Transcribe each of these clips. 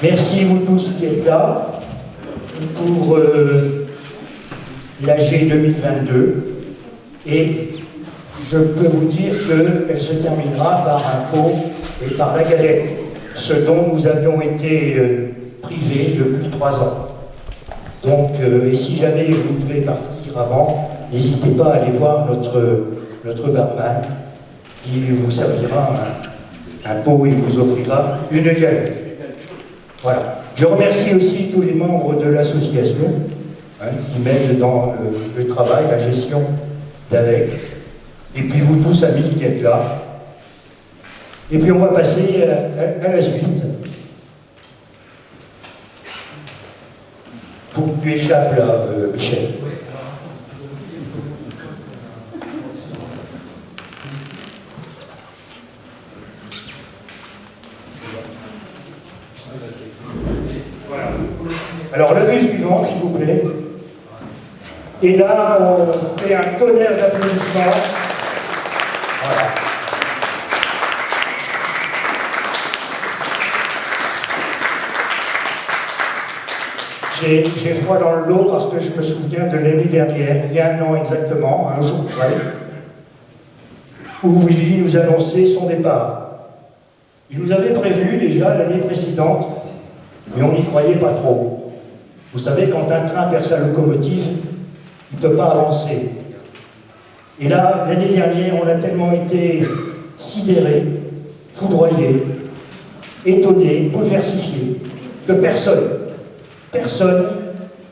Merci vous tous qui êtes là pour l'AG 2022 et je peux vous dire qu'elle se terminera par un pot et par la galette, ce dont nous avions été privés depuis 3 ans. Donc, et si jamais vous devez partir avant, n'hésitez pas à aller voir notre barman qui vous servira un pot et vous offrira une galette. Voilà. Je remercie aussi tous les membres de l'association qui m'aident dans le travail, la gestion d'AVEC. Et puis vous tous amis qui êtes là. Et puis on va passer à la suite. Faut que tu échappes là, Michel. Voilà. Alors, levée suivante, s'il vous plaît. Et là, on fait un tonnerre d'applaudissements. Voilà. J'ai froid dans le dos parce que je me souviens de l'année dernière, il y a 1 an exactement, un jour près, où Willy nous annonçait son départ. Il nous avait prévenu déjà l'année précédente, mais on n'y croyait pas trop. Vous savez, quand un train perd sa locomotive, il ne peut pas avancer. Et là, l'année dernière, on a tellement été sidérés, foudroyés, étonnés, bouleversifiés, que personne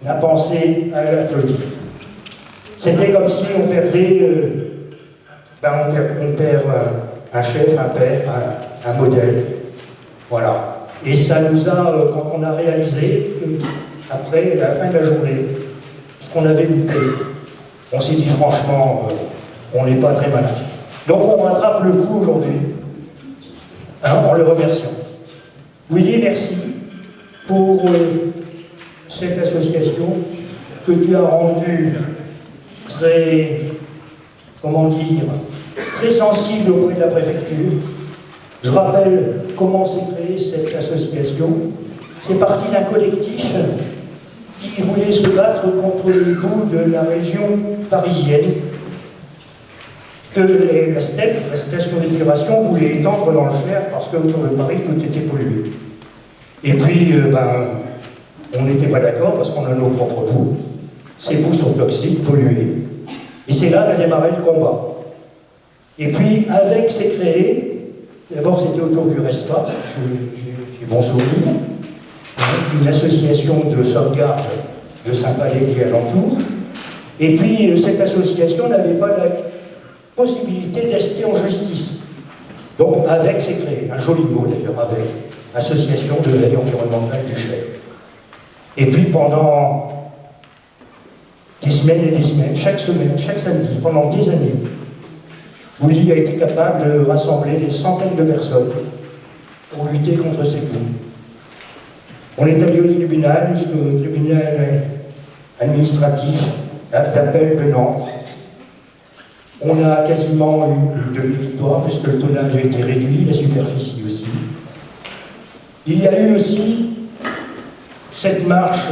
n'a pensé à l'applaudir. C'était comme si on perdait, on perd un chef, un père, un modèle. Voilà. Et ça nous a, quand on a réalisé, après la fin de la journée, ce qu'on avait loupé, on s'est dit franchement, on n'est pas très malin. Donc on rattrape le coup aujourd'hui, en le remerciant. Willy, merci pour cette association que tu as rendue très, comment dire, très sensible auprès de la préfecture. Je rappelle comment s'est créée cette association. C'est parti d'un collectif qui voulait se battre contre les boues de la région parisienne que la STEP, la station d'épuration, voulait étendre dans le Cher parce qu'autour de Paris, tout était pollué. Et puis, on n'était pas d'accord parce qu'on a nos propres boues. Ces boues sont toxiques, polluées. Et c'est là qu'a démarré le combat. Et puis, avec, c'est créé, d'abord c'était autour du RESPA, j'ai bon souvenir, une association de sauvegarde de Saint-Palais et alentours. Et puis, cette association n'avait pas la possibilité d'ester en justice. Donc, avec, c'est créé, un joli mot d'ailleurs, avec, Association de veille environnementale du Cher. Et puis, pendant des semaines et des semaines, chaque semaine, chaque samedi, pendant des années, Willy a été capable de rassembler des centaines de personnes pour lutter contre ces boues. On est allé au tribunal, jusqu'au tribunal administratif d'appel de Nantes. On a quasiment eu une demi-victoire, puisque le tonnage a été réduit, la superficie aussi. Il y a eu aussi cette marche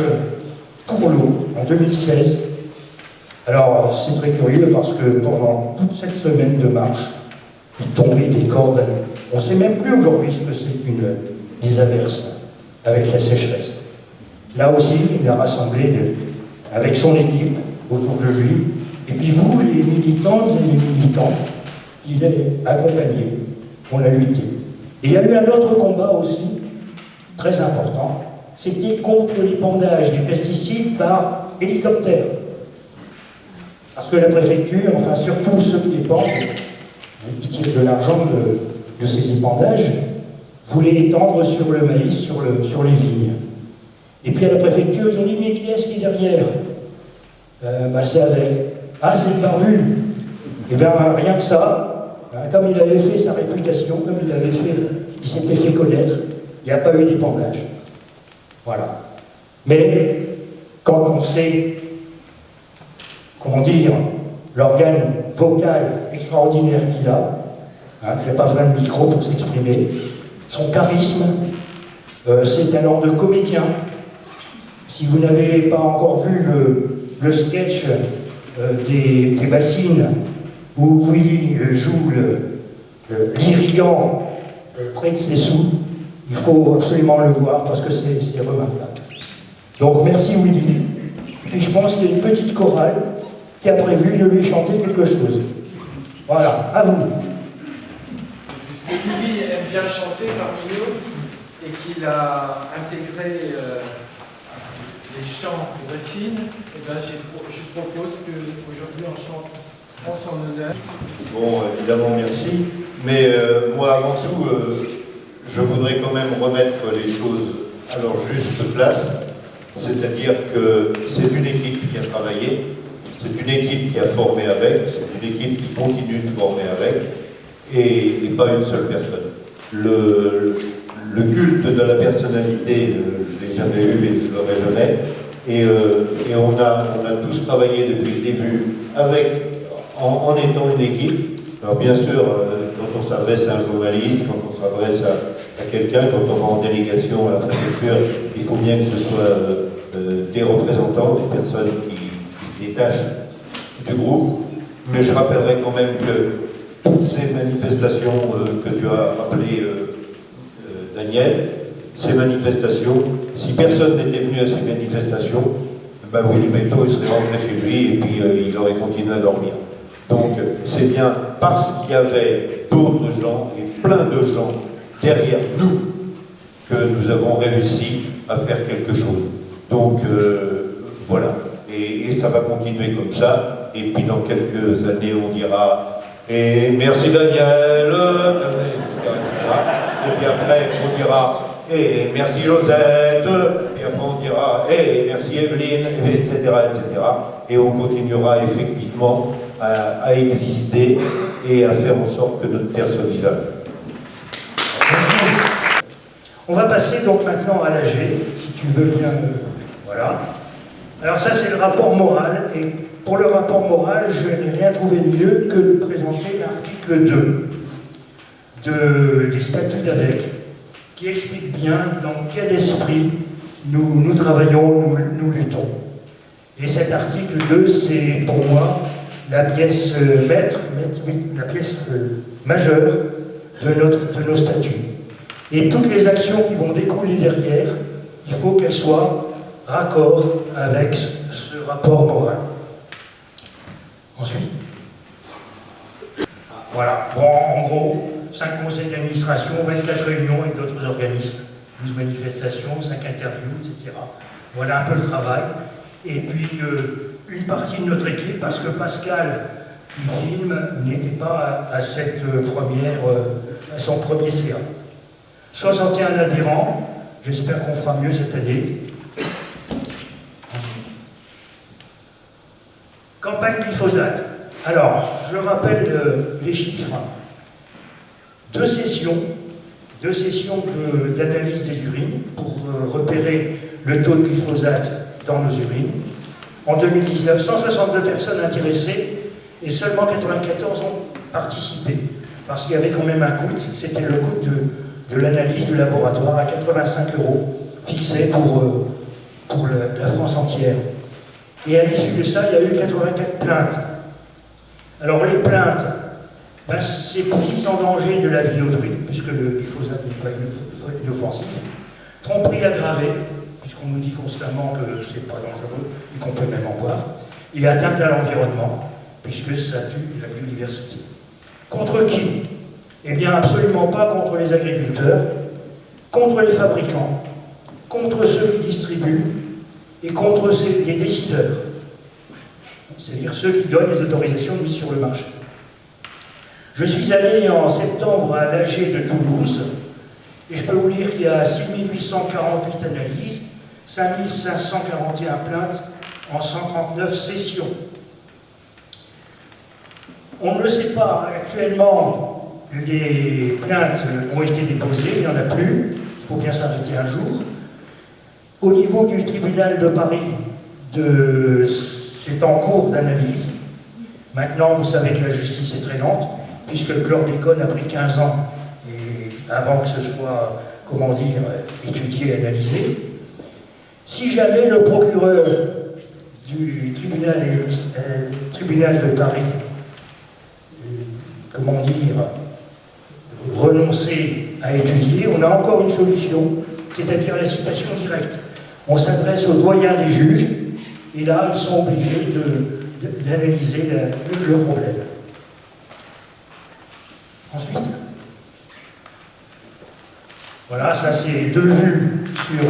pour l'eau en 2016. Alors, c'est très curieux parce que pendant toute cette semaine de marche, il tombait des cordes. On ne sait même plus aujourd'hui ce que c'est des averses avec la sécheresse. Là aussi, il a rassemblé avec son équipe autour de lui. Et puis vous, les militantes et les militants, il est accompagné. On a lutté. Et il y a eu un autre combat aussi, très important, c'était contre l'épandage des pesticides par hélicoptère. Parce que la préfecture, enfin surtout ceux qui épandent, qui tirent de l'argent de ces épandages, voulaient étendre sur le maïs, sur les vignes. Et puis à la préfecture, ils ont dit, mais qui est-ce qui est derrière? C'est avec. Ah, c'est le barbu. Eh bien, rien que ça, comme il avait fait sa réputation, comme il s'était fait connaître, il n'y a pas eu d'épandage. Voilà. Mais, quand on sait, comment dire, l'organe vocal extraordinaire qu'il a, qui n'a pas besoin de micro pour s'exprimer, son charisme, C'est un ordre de comédien. Si vous n'avez pas encore vu le sketch des bassines où Willy joue l'irrigant près de ses sous, il faut absolument le voir parce que c'est remarquable. Donc merci Willy. Et je pense qu'il y a une petite chorale qui a prévu de lui chanter quelque chose. Voilà, à vous. Puisque Willy aime bien chanter parmi nous et qu'il a intégré les chants de Racine, eh ben, je propose qu'aujourd'hui on chante en son honneur. Bon, évidemment, merci. Mais moi, avant tout, je voudrais quand même remettre les choses à leur juste place. C'est-à-dire que c'est une équipe qui a travaillé, c'est une équipe qui a formé avec, c'est une équipe qui continue de former avec, et pas une seule personne. Le culte de la personnalité, je ne l'ai jamais eu et je ne l'aurai jamais. Et on a tous travaillé depuis le début en étant une équipe. Alors bien sûr, quand on s'adresse à un journaliste, quand on s'adresse à quelqu'un, quand on va en délégation à la préfecture, il faut bien que ce soit des représentants, des personnes qui se détachent du groupe. Mais je rappellerai quand même que toutes ces manifestations que tu as rappelées, Daniel, ces manifestations, si personne n'était venu à ces manifestations, ben Willy Beto il serait rentré chez lui et puis il aurait continué à dormir. Donc c'est bien parce qu'il y avait d'autres gens et plein de gens derrière nous que nous avons réussi à faire quelque chose. Donc voilà, et ça va continuer comme ça, et puis dans quelques années on dira « Et merci Daniel », et puis après on dira « Et merci Josette », puis après on dira « Et merci Evelyne », etc., etc. Et on continuera effectivement à exister et à faire en sorte que notre terre soit vivable. Merci. On va passer donc maintenant à l'AG, si tu veux bien. Voilà. Alors ça c'est le rapport moral, et pour le rapport moral, je n'ai rien trouvé de mieux que de présenter l'article 2 des statuts d'ADEC, qui explique bien dans quel esprit nous travaillons, nous luttons. Et cet article 2, c'est pour moi la pièce la pièce majeure de nos statuts. Et toutes les actions qui vont découler derrière, il faut qu'elles soient raccord avec ce rapport moral. Ensuite, voilà, bon, en gros, 5 conseils d'administration, 24 réunions avec d'autres organismes, 12 manifestations, 5 interviews, etc. Voilà un peu le travail. Et puis, une partie de notre équipe, parce que Pascal, qui filme, n'était pas à son premier CA. 61 adhérents, j'espère qu'on fera mieux cette année. Campagne glyphosate. Alors, je rappelle les chiffres. 2 sessions d'analyse des urines pour repérer le taux de glyphosate dans nos urines. En 2019, 162 personnes intéressées et seulement 94 ont participé. Parce qu'il y avait quand même un coût, c'était le coût de l'analyse du laboratoire à 85 € fixé pour la France entière. Et à l'issue de ça, il y a eu 84 plaintes. Alors les plaintes, ben, c'est pour mise en danger de la vie d'autrui, puisque le glyphosate n'est pas inoffensif. Tromperie aggravée, puisqu'on nous dit constamment que c'est pas dangereux et qu'on peut même en boire. Et atteinte à l'environnement, puisque ça tue la biodiversité. Contre qui? Eh bien absolument pas contre les agriculteurs, contre les fabricants, contre ceux qui distribuent et contre les décideurs, c'est-à-dire ceux qui donnent les autorisations de mise sur le marché. Je suis allé en septembre à l'AG de Toulouse et je peux vous dire qu'il y a 6848 analyses, 5541 plaintes en 139 sessions. On ne le sait pas, actuellement, les plaintes ont été déposées, il n'y en a plus, il faut bien s'arrêter un jour. Au niveau du tribunal de Paris, c'est en cours d'analyse. Maintenant, vous savez que la justice est très lente, puisque le chlordécone a pris 15 ans avant que ce soit comment dire, étudié, analysé. Si jamais le procureur du tribunal de Paris, comment dire, renonçait à étudier, on a encore une solution, c'est-à-dire la citation directe. On s'adresse aux doyens des juges, et là, ils sont obligés d'analyser le problème. Ensuite, voilà, ça c'est deux vues sur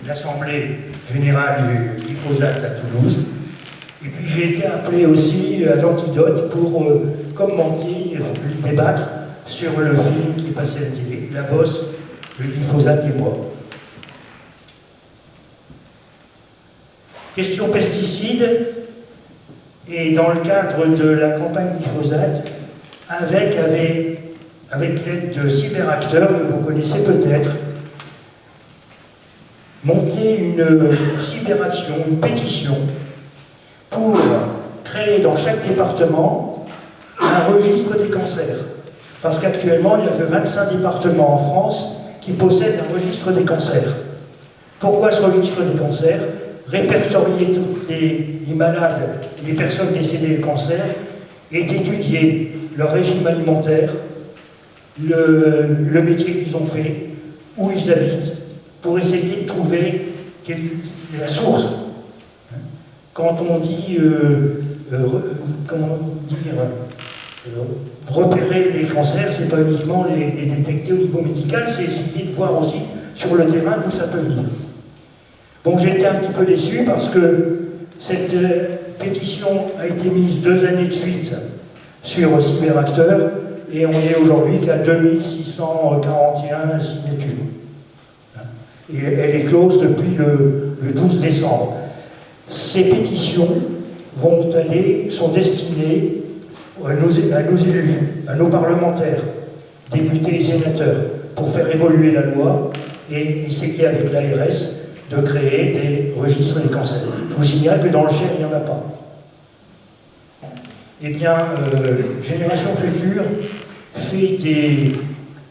l'Assemblée générale du glyphosate à Toulouse. Et puis j'ai été appelé aussi à l'Antidote pour commenter, débattre sur le film qui passait à la télé, La Bosse, le glyphosate et moi. Question pesticides, et dans le cadre de la campagne glyphosate, avec l'aide de cyberacteurs que vous connaissez peut-être, monter une cyberaction, une pétition, pour créer dans chaque département un registre des cancers. Parce qu'actuellement, il n'y a que 25 départements en France qui possèdent un registre des cancers. Pourquoi ce registre des cancers? Répertorier tous les malades, les personnes décédées de cancer, et d'étudier leur régime alimentaire, le métier qu'ils ont fait, où ils habitent, pour essayer de trouver la source. Quand on dit, repérer les cancers, c'est pas uniquement les détecter au niveau médical, c'est essayer de voir aussi sur le terrain d'où ça peut venir. Bon, j'ai été un petit peu déçu parce que cette pétition a été mise 2 années de suite sur Cyberacteurs et on est aujourd'hui qu'à 2641 signatures. Et elle est close depuis le 12 décembre. Ces pétitions sont destinées à nos élus, à nos parlementaires, députés et sénateurs, pour faire évoluer la loi et essayer avec l'ARS de créer des registres des cancers. Je vous signale que dans le Cher, il n'y en a pas. Eh bien, Génération Future fait des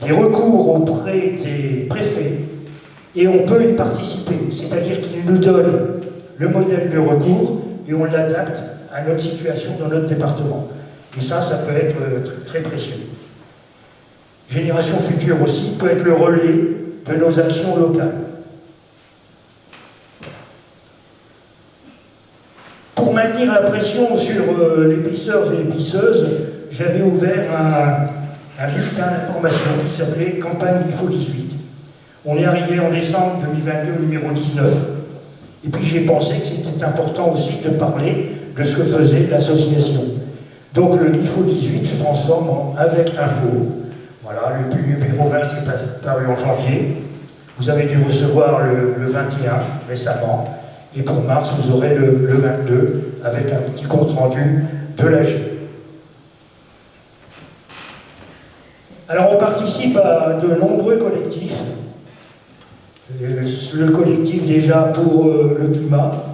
recours auprès des préfets et on peut y participer. C'est-à-dire qu'ils nous donnent le modèle de recours et on l'adapte à notre situation dans notre département. Et ça peut être très précieux. Génération Future aussi peut être le relais de nos actions locales. Pour maintenir la pression sur les pisseurs et les pisseuses, j'avais ouvert un bulletin d'information qui s'appelait Campagne Glypho 18. On est arrivé en décembre 2022 au numéro 19. Et puis j'ai pensé que c'était important aussi de parler de ce que faisait l'association. Donc le Glypho 18 se transforme en Avec Info. Voilà, le numéro 20 qui est paru en janvier. Vous avez dû recevoir le 21 récemment. Et pour mars, vous aurez le 22 avec un petit compte rendu de l'AG. Alors on participe à de nombreux collectifs. Le collectif déjà pour le climat,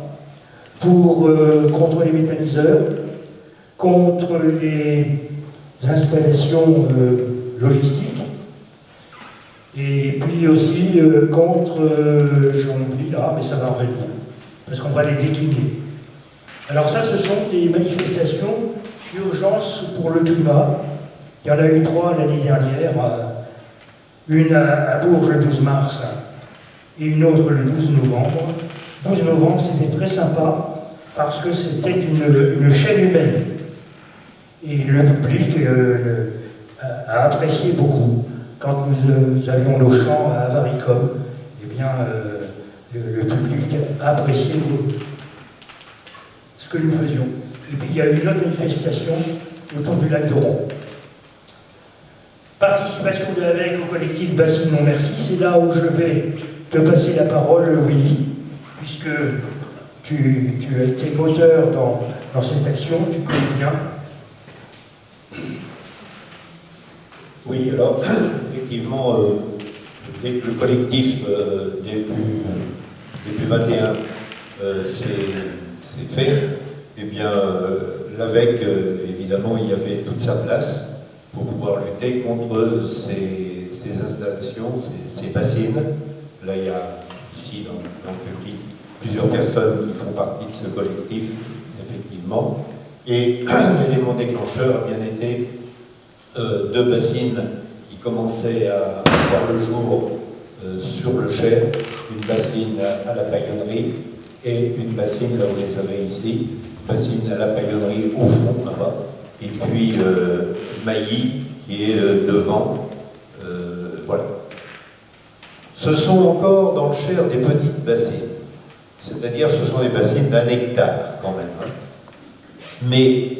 contre les méthaniseurs, contre les installations logistiques, et puis aussi contre, j'en oublie là, mais ça va revenir, parce qu'on va les décliner. Alors ça, ce sont des manifestations d'urgence pour le climat. Il y en a eu 3 l'année dernière, une à Bourges le 12 mars, et une autre le 12 novembre. 12 novembre, c'était très sympa, parce que c'était une chaîne humaine. Et le public a apprécié beaucoup. Quand nous avions nos chants à Avaricom, eh bien, le public a apprécié ce que nous faisions. Et puis il y a eu une autre manifestation autour du lac de Ron. Participation de l'AVEC au collectif Bassine Non Merci, c'est là où je vais te passer la parole, Willy, puisque tu as été moteur dans cette action, tu connais bien. Oui, alors, effectivement, dès que le collectif début 21 c'est fait, eh bien, l'AVEC, évidemment, il y avait toute sa place pour pouvoir lutter contre ces ces installations, ces bassines. Là, il y a ici dans le public plusieurs personnes qui font partie de ce collectif, effectivement. Et l'élément déclencheur a bien été deux bassines qui commençaient à voir le jour sur le Cher, une bassine à la paillonnerie et une bassine, là vous les avez ici, bassine à la paillonnerie au fond là-bas, et puis Mailly qui est devant. Voilà. Ce sont encore dans le Cher des petites bassines, c'est-à-dire ce sont des bassines d'1 hectare quand même, hein, mais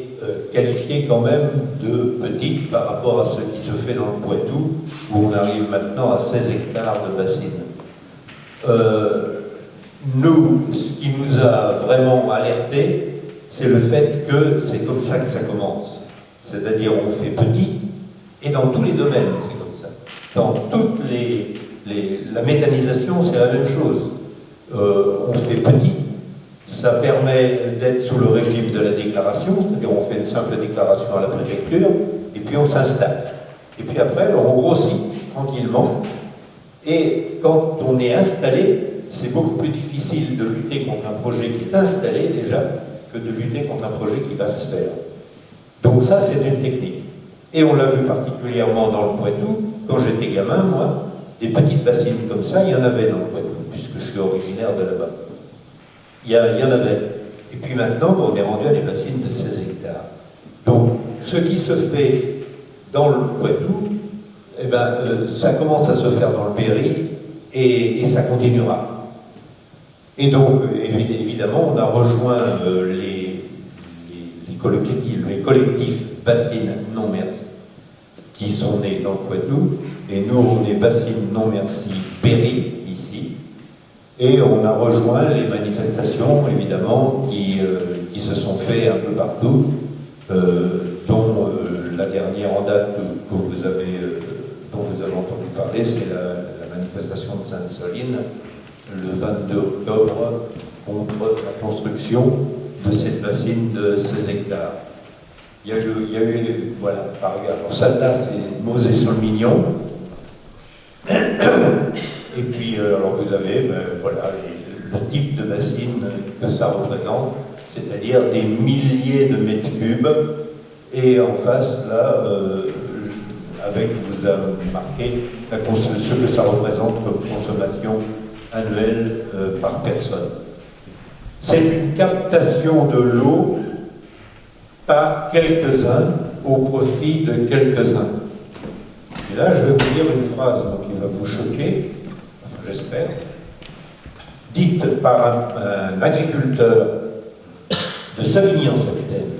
qualifiées quand même de petites par rapport à ce qui se fait dans le Poitou, où on arrive maintenant à 16 hectares de bassines. Nous, ce qui nous a vraiment alertés, c'est le fait que c'est comme ça que ça commence. C'est-à-dire on fait petit, et dans tous les domaines c'est comme ça. Dans toutes la méthanisation, c'est la même chose. On fait petit, ça permet d'être sous le régime de la déclaration, c'est-à-dire on fait une simple déclaration à la préfecture, et puis on s'installe. Et puis après, on grossit tranquillement, et quand on est installé, c'est beaucoup plus difficile de lutter contre un projet qui est installé déjà, que de lutter contre un projet qui va se faire. Donc ça, c'est une technique. Et on l'a vu particulièrement dans le Poitou, quand j'étais gamin, moi, des petites bassines comme ça, il y en avait dans le Poitou, puisque je suis originaire de là-bas. Il y en avait. Et puis maintenant, on est rendu à des bassines de 16 hectares. Donc, ce qui se fait dans le Poitou, eh ben, ça commence à se faire dans le Berry, et ça continuera. Et donc, évidemment, on a rejoint les collectifs bassines non merci, qui sont nés dans le Poitou, et nous, on est bassines non merci Berry, ici, et on a rejoint les manifestations, évidemment, qui se sont faites un peu partout, dont la dernière en date dont vous avez entendu parler, c'est la manifestation de Sainte-Soline, le 22 octobre, contre la construction de cette bassine de 16 hectares. Il y a eu voilà, par regard. Alors celle-là, c'est Mosée-sur-le-Mignon. Et puis, alors vous avez, voilà, le type de bassine que ça représente, c'est-à-dire des milliers de mètres cubes. Et en face, là, avec, vous avez marqué ce que ça représente comme consommation annuelle par personne. C'est une captation de l'eau par quelques-uns au profit de quelques-uns. Et là, je vais vous dire une phrase qui va vous choquer, enfin, j'espère, dite par un agriculteur de Savigny-en-Septaine.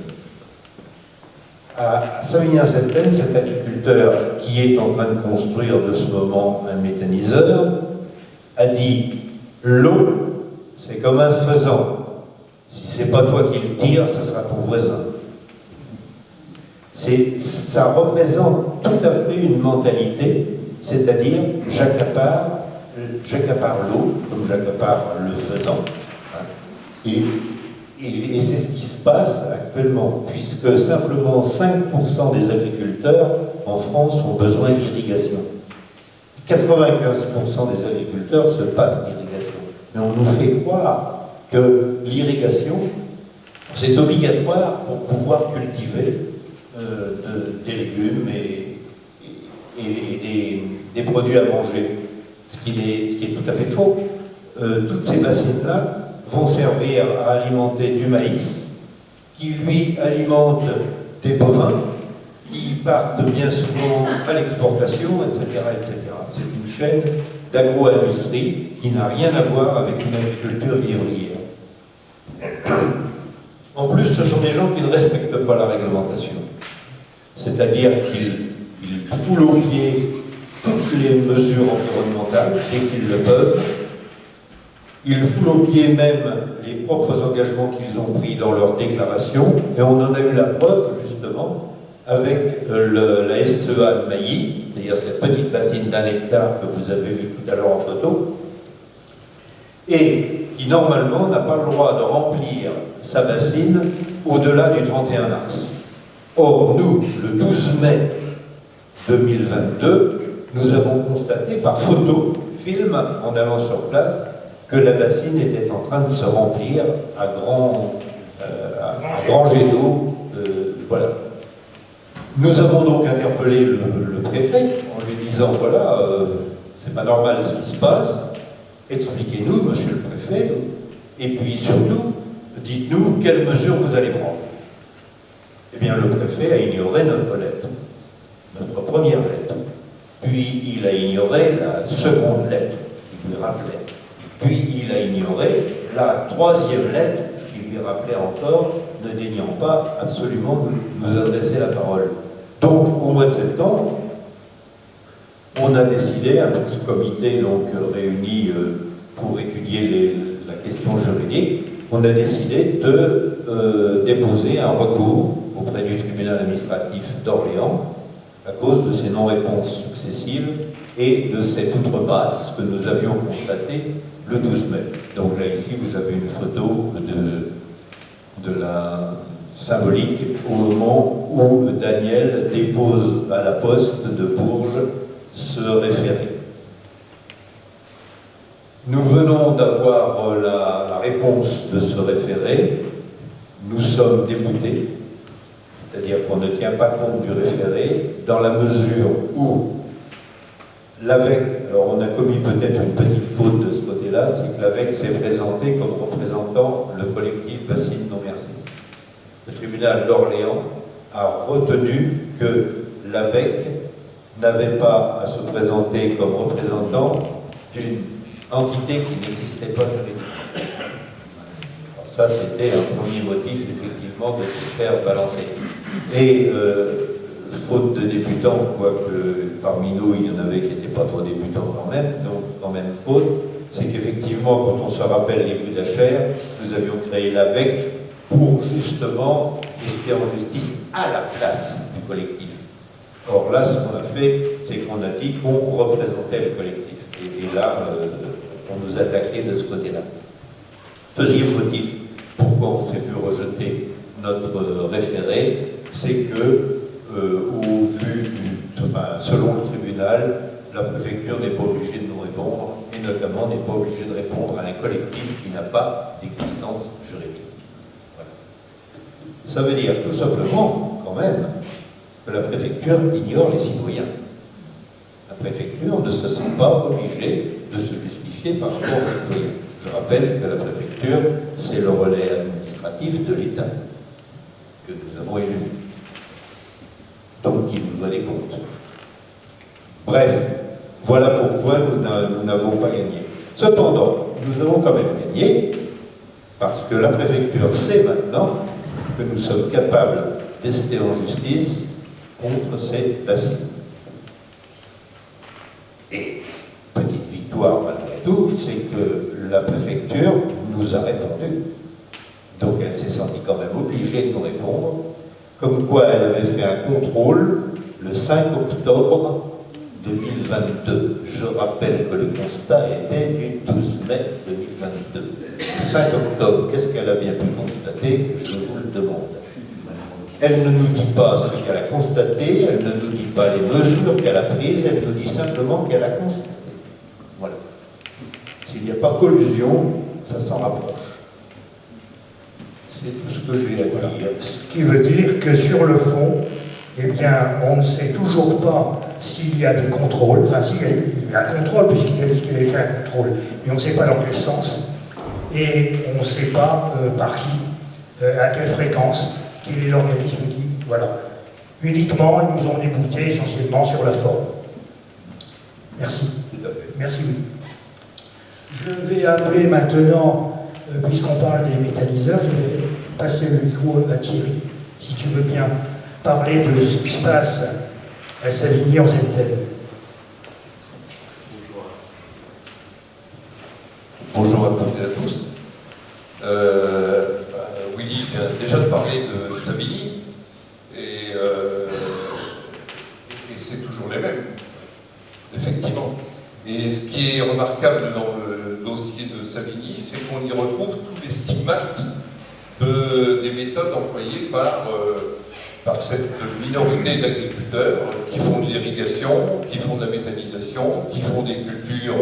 À Savigny-en-Septaine, cet agriculteur qui est en train de construire de ce moment un méthaniseur a dit « L'eau, c'est comme un faisan. Si c'est pas toi qui le tires, ça sera ton voisin. » Ça représente tout à fait une mentalité, c'est-à-dire j'accapare l'eau, comme j'accapare le faisan. Hein, et c'est ce qui se passe actuellement, puisque simplement 5% des agriculteurs en France ont besoin d'irrigation. 95% des agriculteurs se passent d'irrigation. Mais on nous fait croire que l'irrigation, c'est obligatoire pour pouvoir cultiver des légumes et des produits à manger. Ce qui est tout à fait faux. Toutes ces bassines-là vont servir à alimenter du maïs, qui lui alimente des bovins, qui partent bien souvent à l'exportation, etc., etc. C'est une chaîne d'agro-industrie qui n'a rien à voir avec une agriculture vivrière. En plus, ce sont des gens qui ne respectent pas la réglementation. C'est-à-dire qu'ils foulent aux pieds toutes les mesures environnementales dès qu'ils le peuvent. Ils foulent aux pieds même les propres engagements qu'ils ont pris dans leur déclaration, et on en a eu la preuve justement avec la SEA de Mailly, c'est-à-dire cette petite bassine d'1 hectare que vous avez vu tout à l'heure en photo, et qui normalement n'a pas le droit de remplir sa bassine au-delà du 31 mars. Or, nous, le 12 mai 2022, nous avons constaté par photo, film, en allant sur place, que la bassine était en train de se remplir à grand jet d'eau. Voilà. Nous avons donc interpellé le préfet en lui disant, voilà, c'est pas normal ce qui se passe, expliquez-nous, monsieur le préfet, et puis surtout, dites-nous quelles mesures vous allez prendre. Eh bien, le préfet a ignoré notre lettre, notre première lettre. Puis il a ignoré la seconde lettre, qui lui rappelait. Puis il a ignoré la troisième lettre, qui lui rappelait encore, ne daignant pas absolument nous adresser la parole. Donc, au mois de septembre, on a décidé, un petit comité donc réuni pour étudier la question juridique, on a décidé de déposer un recours auprès du tribunal administratif d'Orléans à cause de ces non-réponses successives et de cette outrepasse que nous avions constatée le 12 mai. Donc là, ici, vous avez une photo de la symbolique au moment où Daniel dépose à la poste de Bourges ce référé. Nous venons d'avoir la réponse de ce référé. Nous sommes déboutés, c'est-à-dire qu'on ne tient pas compte du référé, dans la mesure où l'AVEC, alors on a commis peut-être une petite faute de ce côté-là, c'est que l'AVEC s'est présenté comme représentant le collectif Bassine Non Merci. Le tribunal d'Orléans a retenu que l'AVEC n'avait pas à se présenter comme représentant d'une entité qui n'existait pas juridiquement. Alors ça, c'était un premier motif, effectivement, de se faire balancer. Et faute de débutants, quoique parmi nous, il y en avait qui n'étaient pas trop débutants quand même, donc quand même faute, c'est qu'effectivement, quand on se rappelle les coups d'Achère, nous avions créé l'AVEC pour justement rester en justice à la place du collectif. Or là, ce qu'on a fait, c'est qu'on a dit qu'on représentait le collectif. Et là, on nous attaquait de ce côté-là. Deuxième motif, pourquoi on s'est vu rejeter notre référé, c'est que, selon le tribunal, la préfecture n'est pas obligée de nous répondre, et notamment n'est pas obligée de répondre à un collectif qui n'a pas d'existence juridique. Voilà. Ça veut dire tout simplement, quand même, que la préfecture ignore les citoyens. La préfecture ne se sent pas obligée de se justifier par rapport aux citoyens. Je rappelle que la préfecture, c'est le relais administratif de l'État que nous avons élu. Donc, il nous doit des comptes. Bref, voilà pourquoi nous n'avons pas gagné. Cependant, nous avons quand même gagné, parce que la préfecture sait maintenant que nous sommes capables d'ester en justice contre ces bassines. Et, petite victoire malgré tout, c'est que la préfecture nous a répondu. Donc elle s'est sentie quand même obligée de nous répondre, comme quoi elle avait fait un contrôle le 5 octobre 2022. Je rappelle que le constat était du 12 mai 2022. Le 5 octobre, qu'est-ce qu'elle a bien pu constater? Je vous le demande. Elle ne nous dit pas ce qu'elle a constaté, elle ne nous dit pas les mesures qu'elle a prises, elle nous dit simplement qu'elle a constaté. Voilà. S'il n'y a pas collusion, ça s'en rapproche. C'est tout ce que j'ai à dire. Ce qui veut dire que sur le fond, eh bien, on ne sait toujours pas s'il y a des contrôles, enfin s'il y a un contrôle, puisqu'il a dit qu'il avait fait un contrôle, mais on ne sait pas dans quel sens, et on ne sait pas par qui, à quelle fréquence, quel est l'organisme qui, voilà. Uniquement, ils nous ont débouté essentiellement sur la forme. Merci. Merci, oui. Je vais appeler maintenant, puisqu'on parle des méthaniseurs, je vais passer le micro à Thierry, si tu veux bien parler de ce qui se passe à Savigny en Septembre. Bonjour à toutes et à tous. Willy vient déjà de parler de Savigny, et c'est toujours les mêmes, effectivement. Et ce qui est remarquable dans le dossier de Savigny, c'est qu'on y retrouve tous les stigmates des méthodes employées par par cette minorité d'agriculteurs qui font de l'irrigation, qui font de la méthanisation, qui font des cultures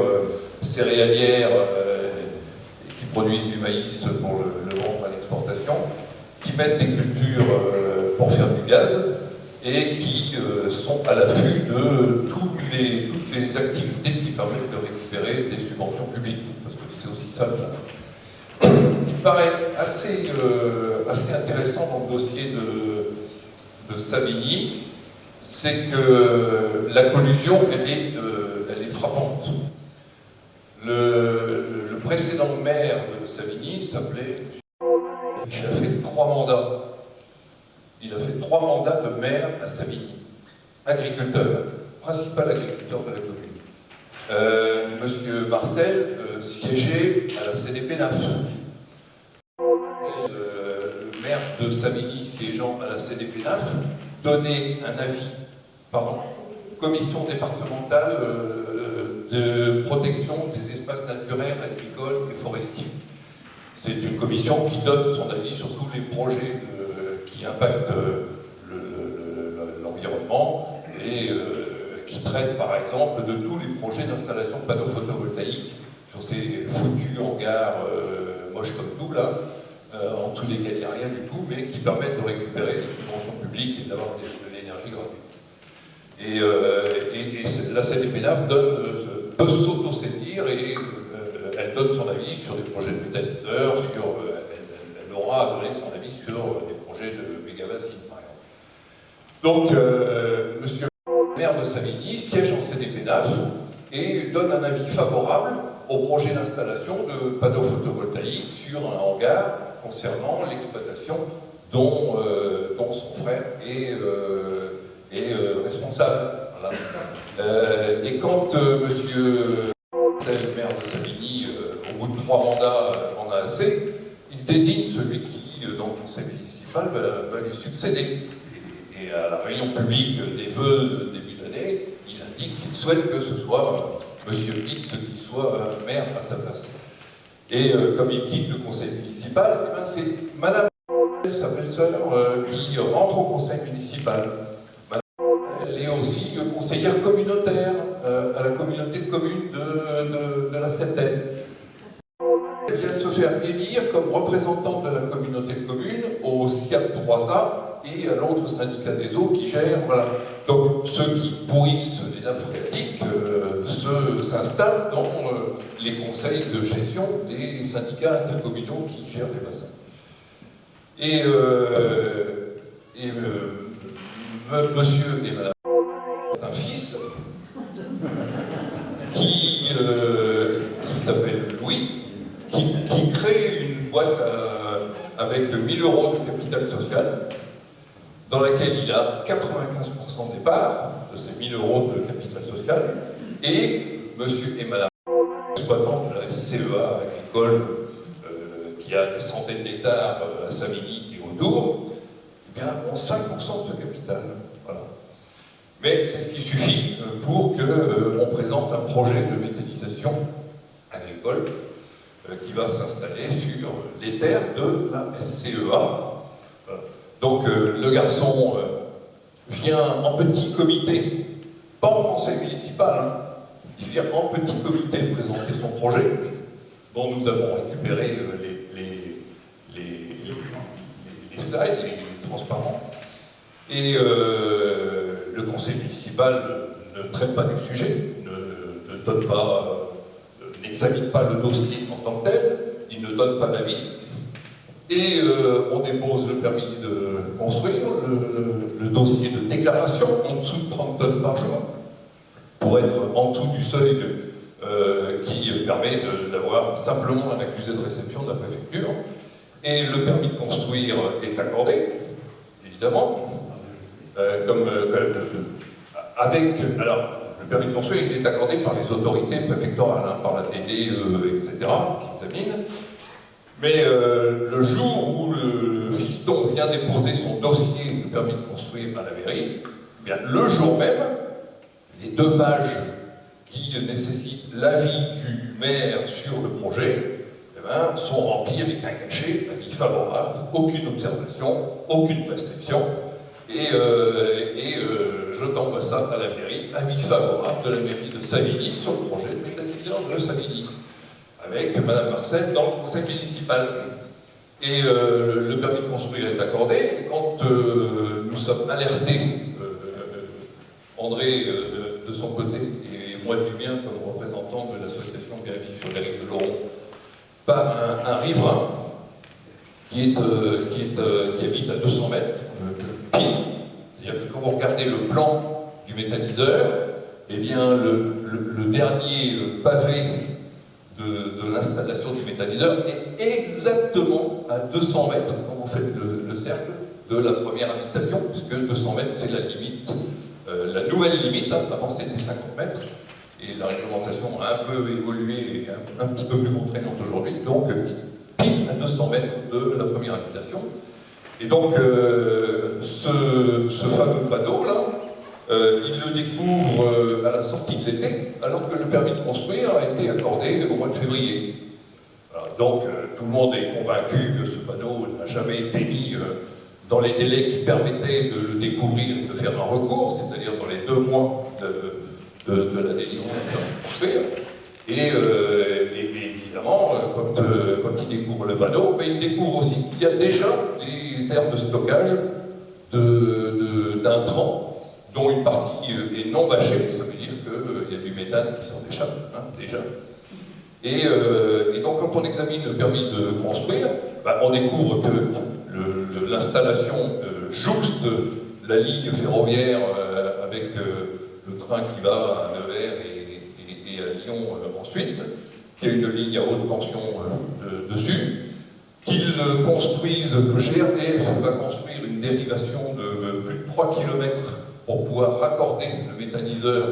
céréalières et qui produisent du maïs pour le vendre à l'exportation, qui mettent des cultures pour faire du gaz et qui sont à l'affût de toutes les activités qui permettent de récupérer des subventions publiques, parce que c'est aussi ça le fond. Ce qui me paraît assez intéressant dans le dossier de Savigny, c'est que la collusion, elle est frappante. Le précédent maire de Savigny s'appelait... Il a fait 3 mandats. Il a fait 3 mandats de maire à Savigny. Agriculteur, principal agriculteur de la commune. Monsieur Marcel siégeait à la CDP-NAF. Le maire de Savigny siégeant à la CDP-NAF donnait un avis, commission départementale de protection des espaces naturels, agricoles et forestiers. C'est une commission qui donne son avis sur tous les projets qui impactent l'environnement et qui traite par exemple de tous les projets d'installation de panneaux photovoltaïques sur ces foutus hangars moches comme tout là, en dessous desquels il n'y a rien du tout, mais qui permettent de récupérer des subventions publiques et d'avoir de l'énergie gratuite. Et la CDP-NAF peut s'auto-saisir et elle donne son avis sur des projets de méthaniseurs, elle aura à donner son avis sur des projets de méga-bassines, par exemple. Donc, monsieur le maire de Savigny siège en CDP-NAF et donne un avis favorable au projet d'installation de panneaux photovoltaïques sur un hangar concernant l'exploitation dont son frère est responsable. Voilà. Et quand monsieur le maire de Savigny, au bout de 3 mandats, en a assez, il désigne celui qui, dans le conseil municipal, va lui succéder. Et à la réunion publique des vœux de début d'année, il indique qu'il souhaite que ce soit monsieur X qui soit maire à sa place. Et comme il quitte le conseil municipal, eh ben c'est madame, sa belle-sœur, qui rentre au conseil municipal. Elle est aussi conseillère communautaire à la communauté de communes de la Septaine. Elle vient de se faire élire comme représentante de la communauté de communes au SIAP 3A et à l'autre syndicat des eaux qui gère. Voilà. Donc ceux qui pourrissent les nappes phréatiques s'installent dans les conseils de gestion des syndicats intercommunaux qui gèrent les bassins. Et monsieur et madame ont un fils qui s'appelle Louis, qui crée une boîte avec 1000 € de capital social, dans laquelle il a 95% des parts de ces 1000 € de capital social, et monsieur et madame, exploitant de la SCEA agricole, qui a des centaines d'hectares à Savigny et autour, eh bien, ont 5% de ce capital. Voilà. Mais c'est ce qui suffit pour qu'on présente un projet de méthanisation agricole qui va s'installer sur les terres de la SCEA. Voilà. Donc le garçon vient en petit comité, pas au conseil municipal, hein. Il vient en petit comité présenter son projet, dont nous avons récupéré les slides, les transparents. Et le conseil municipal ne traite pas du sujet, n'examine pas le dossier en tant que tel, il ne donne pas d'avis. Et on dépose le permis de construire, le dossier de déclaration en dessous de 30 tonnes par jour, pour être en dessous du seuil qui permet d'avoir simplement un accusé de réception de la préfecture. Et le permis de construire est accordé, évidemment. Alors, le permis de construire il est accordé par les autorités préfectorales, hein, par la TDE, etc., qui examinent. Mais le jour où le fiston vient déposer son dossier de permis de construire à la mairie, eh bien, le jour même, les 2 pages qui nécessitent l'avis du maire sur le projet sont remplies avec un cachet, avis favorable, aucune observation, aucune prescription, je t'envoie ça à la mairie, avis favorable de la mairie de Savigny sur le projet de méthaniseur de Savigny, avec Madame Marcel dans le conseil municipal. Et le permis de construire est accordé, et quand nous sommes alertés, André de son côté, et moi du mien comme représentant de l'association Bien Vivre sur les rives de l'Oron, par un riverain qui habite à 200 mètres, pile. C'est-à-dire que quand vous regardez le plan du méthaniseur, eh bien le dernier pavé de l'installation du méthaniseur est exactement à 200 mètres quand vous faites le cercle de la première habitation, puisque 200 mètres c'est la limite, la nouvelle limite, avant c'était 50 mètres, et la réglementation a un peu évolué et un petit peu plus contraignante aujourd'hui, donc pile à 200 mètres de la première habitation. Et donc ce fameux panneau là, il le découvre à la sortie de l'été, alors que le permis de construire a été accordé au mois de février. Voilà, donc tout le monde est convaincu que ce panneau n'a jamais été mis dans les délais qui permettaient de le découvrir et de faire un recours, c'est-à-dire dans les 2 mois de la délivrance du permis de construire. Et évidemment, quand il découvre le panneau, il découvre aussi qu'il y a déjà des aires de stockage d'intrants, dont une partie est non bâchée, ça veut dire qu'il y a du méthane qui s'en échappe, déjà. Et donc quand on examine le permis de construire, on découvre que l'installation jouxte la ligne ferroviaire avec le train qui va à Nevers et à Lyon ensuite, qu'il y a une ligne à haute tension dessus, qu'ils construisent, que GRDF va construire une dérivation de plus de 3 km pour pouvoir raccorder le méthaniseur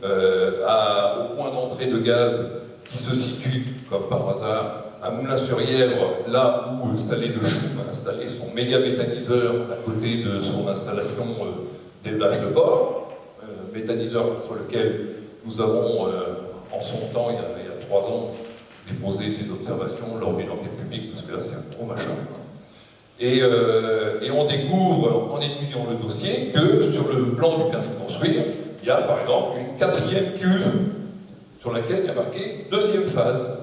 au point d'entrée de gaz qui se situe, comme par hasard, à Moulins-sur-Yèvre, là où Salé de Choux a installé son méga méthaniseur à côté de son installation d'élevage de porc, méthaniseur contre lequel nous avons, en son temps, il y a 3 ans, déposé des observations lors d'une enquête publique, parce que là c'est un gros machin. Et on découvre, en étudiant le dossier, que sur le plan du permis de construire, il y a par exemple une 4e cuve sur laquelle il y a marqué 2e phase.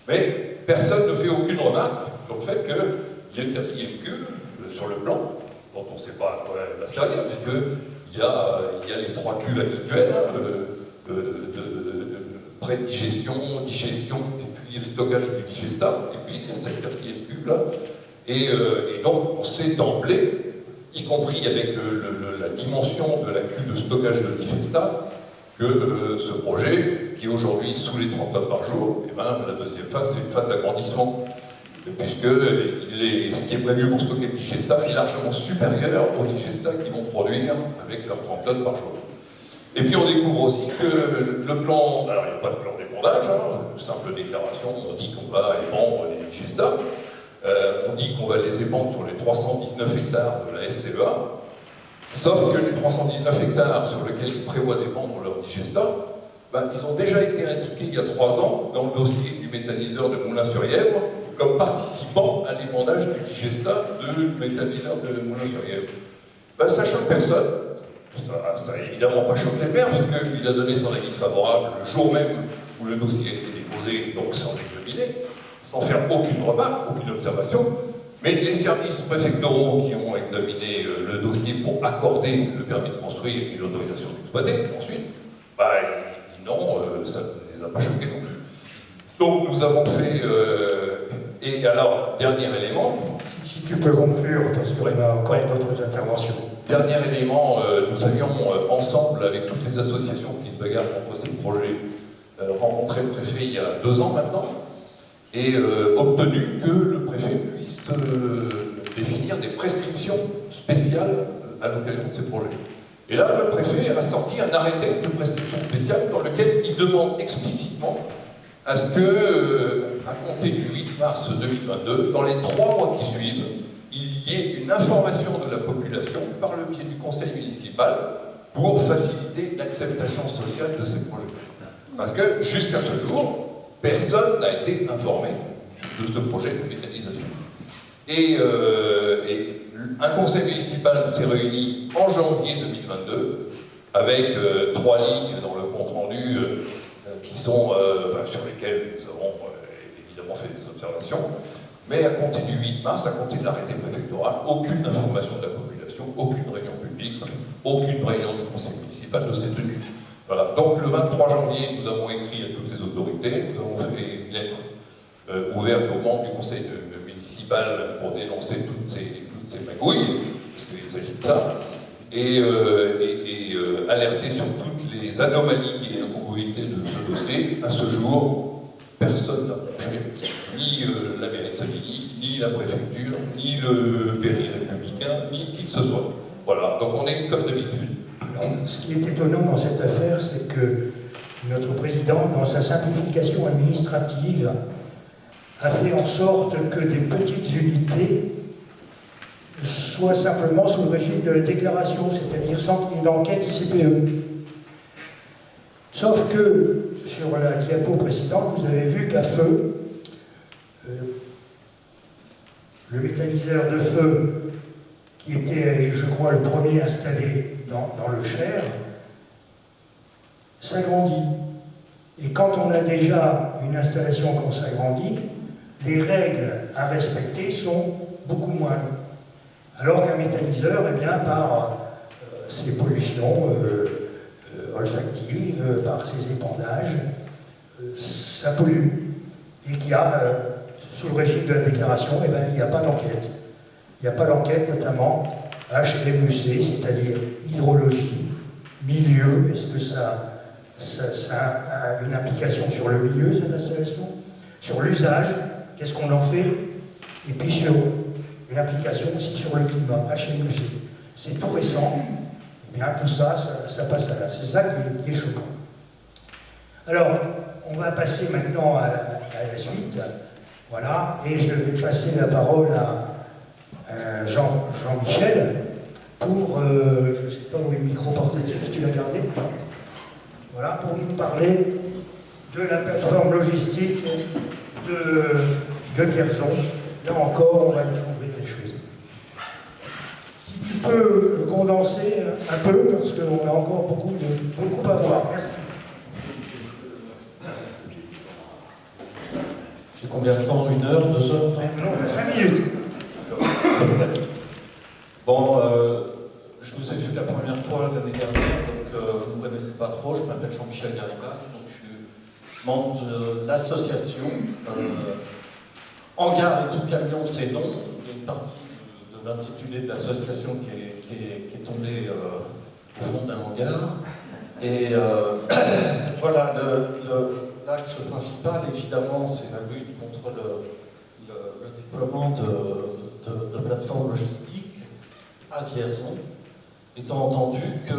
Mais personne ne fait aucune remarque sur le fait qu'il y a une 4e cuve sur le plan, dont on ne sait pas à quoi elle va servir, puisqu'il y a les 3 cuves habituelles pré-digestion, digestion, et puis stockage du digestat, et puis il y a cette 4e cube là. Et donc on sait d'emblée, y compris avec la dimension de la cuve de stockage de digestat, que ce projet, qui est aujourd'hui sous les 30 tonnes par jour, et la 2e phase, c'est une phase d'agrandissement, puisque ce qui est prévu pour stocker le digestat est largement supérieur aux digestats qu'ils vont produire avec leurs 30 tonnes par jour. Et puis on découvre aussi que le plan, alors il n'y a pas de plan d'épandage, simple déclaration, on dit qu'on va épandre les digestats, on dit qu'on va les épandre sur les 319 hectares de la SCEA, sauf que les 319 hectares sur lesquels ils prévoient d'épandre leur digestat, ils ont déjà été indiqués il y a 3 ans dans le dossier du méthaniseur de Moulins-sur-Yèvre comme participant à l'épandage du digestat du méthaniseur de Moulins-sur-Yèvre. Ça choque personne. Ça n'a évidemment pas choqué le maire, puisqu'il a donné son avis favorable le jour même où le dossier a été déposé, donc sans examiner, sans faire aucune remarque, aucune observation. Mais les services préfectoraux qui ont examiné le dossier pour accorder le permis de construire et l'autorisation d'exploiter, ensuite, non, ça ne les a pas choqués non plus. Donc nous avons fait... et alors, dernier élément... Si tu peux conclure, parce qu'on a encore d'autres interventions. Dernier élément, nous avions ensemble, avec toutes les associations qui se bagarrent contre ces projets, rencontré le préfet il y a 2 ans maintenant, et obtenu que le préfet puisse définir des prescriptions spéciales à l'occasion de ces projets. Et là, le préfet a sorti un arrêté de prescription spéciale dans lequel il demande explicitement à ce que, à compter du 8 mars 2022, dans les 3 mois qui suivent, il y ait une information de la population par le biais du conseil municipal pour faciliter l'acceptation sociale de ces projets. Parce que, jusqu'à ce jour, personne n'a été informé de ce projet de méthanisation. Et un conseil municipal s'est réuni en janvier 2022 avec 3 lignes dans le compte-rendu qui sont, sur lesquelles nous avons évidemment fait des observations, mais à compter du 8 mars, à compter de l'arrêté préfectoral, aucune information de la population, aucune réunion publique, aucune réunion du conseil municipal ne s'est tenue. Voilà. Donc le 23 janvier, nous avons écrit à toutes les autorités, nous avons fait une lettre ouverte aux membres du conseil municipal pour dénoncer toutes ces magouilles, parce qu'il s'agit de ça, et alerter sur toutes les anomalies et incongruités de ce dossier. À ce jour, personne n'a penché, ni la mairie de Savigny, ni la préfecture, ni le péri républicain, ni qui que ce soit. Voilà, donc on est comme d'habitude. Alors, ce qui est étonnant dans cette affaire, c'est que notre président, dans sa simplification administrative, a fait en sorte que des petites unités soient simplement sous le régime de la déclaration, c'est-à-dire sans qu'il y ait d'enquête ICPE. Sauf que, sur la diapo précédente, vous avez vu qu'à feu, le méthaniseur de feu, qui était, je crois, le premier installé dans le Cher, s'agrandit. Et quand on a déjà une installation qu'on s'agrandit, les règles à respecter sont beaucoup moindres. Alors qu'un méthaniseur, eh bien, par ses pollutions olfactives, par ses épandages, ça pollue. Et qu'il y a, sous le régime de la déclaration, eh bien, il n'y a pas d'enquête. Il n'y a pas d'enquête, notamment HMUC, c'est-à-dire hydrologie, milieu. Est-ce que ça a une implication sur le milieu, cette installation? Sur l'usage, qu'est-ce qu'on en fait? Et puis sur l'implication aussi sur le climat, HMUC. C'est tout récent, eh bien tout ça, ça passe à là. C'est ça qui est choquant. Alors, on va passer maintenant à la suite. Voilà, et je vais passer la parole à Jean-Michel pour, je ne sais pas où est le micro portatif, tu l'as gardé? Voilà, pour nous parler de la plateforme logistique de Vierzon. Là encore, on va découvrir des choses. Si tu peux condenser un peu, parce qu'on a encore beaucoup à voir. Merci. C'est combien de temps? 1 heure, 2 heures? Non, on a 5 minutes. Bon, je vous ai vu la première fois l'année dernière, donc vous ne me connaissez pas trop. Je m'appelle Jean-Michel Garibach, donc je suis membre de l'association Hangar et tout camion, c'est non. Il y a une partie de l'intitulé de l'association qui est tombée au fond d'un hangar. Et voilà, l'axe principal, évidemment, c'est la lutte contre le déploiement de plateformes logistiques à Vierzon, étant entendu que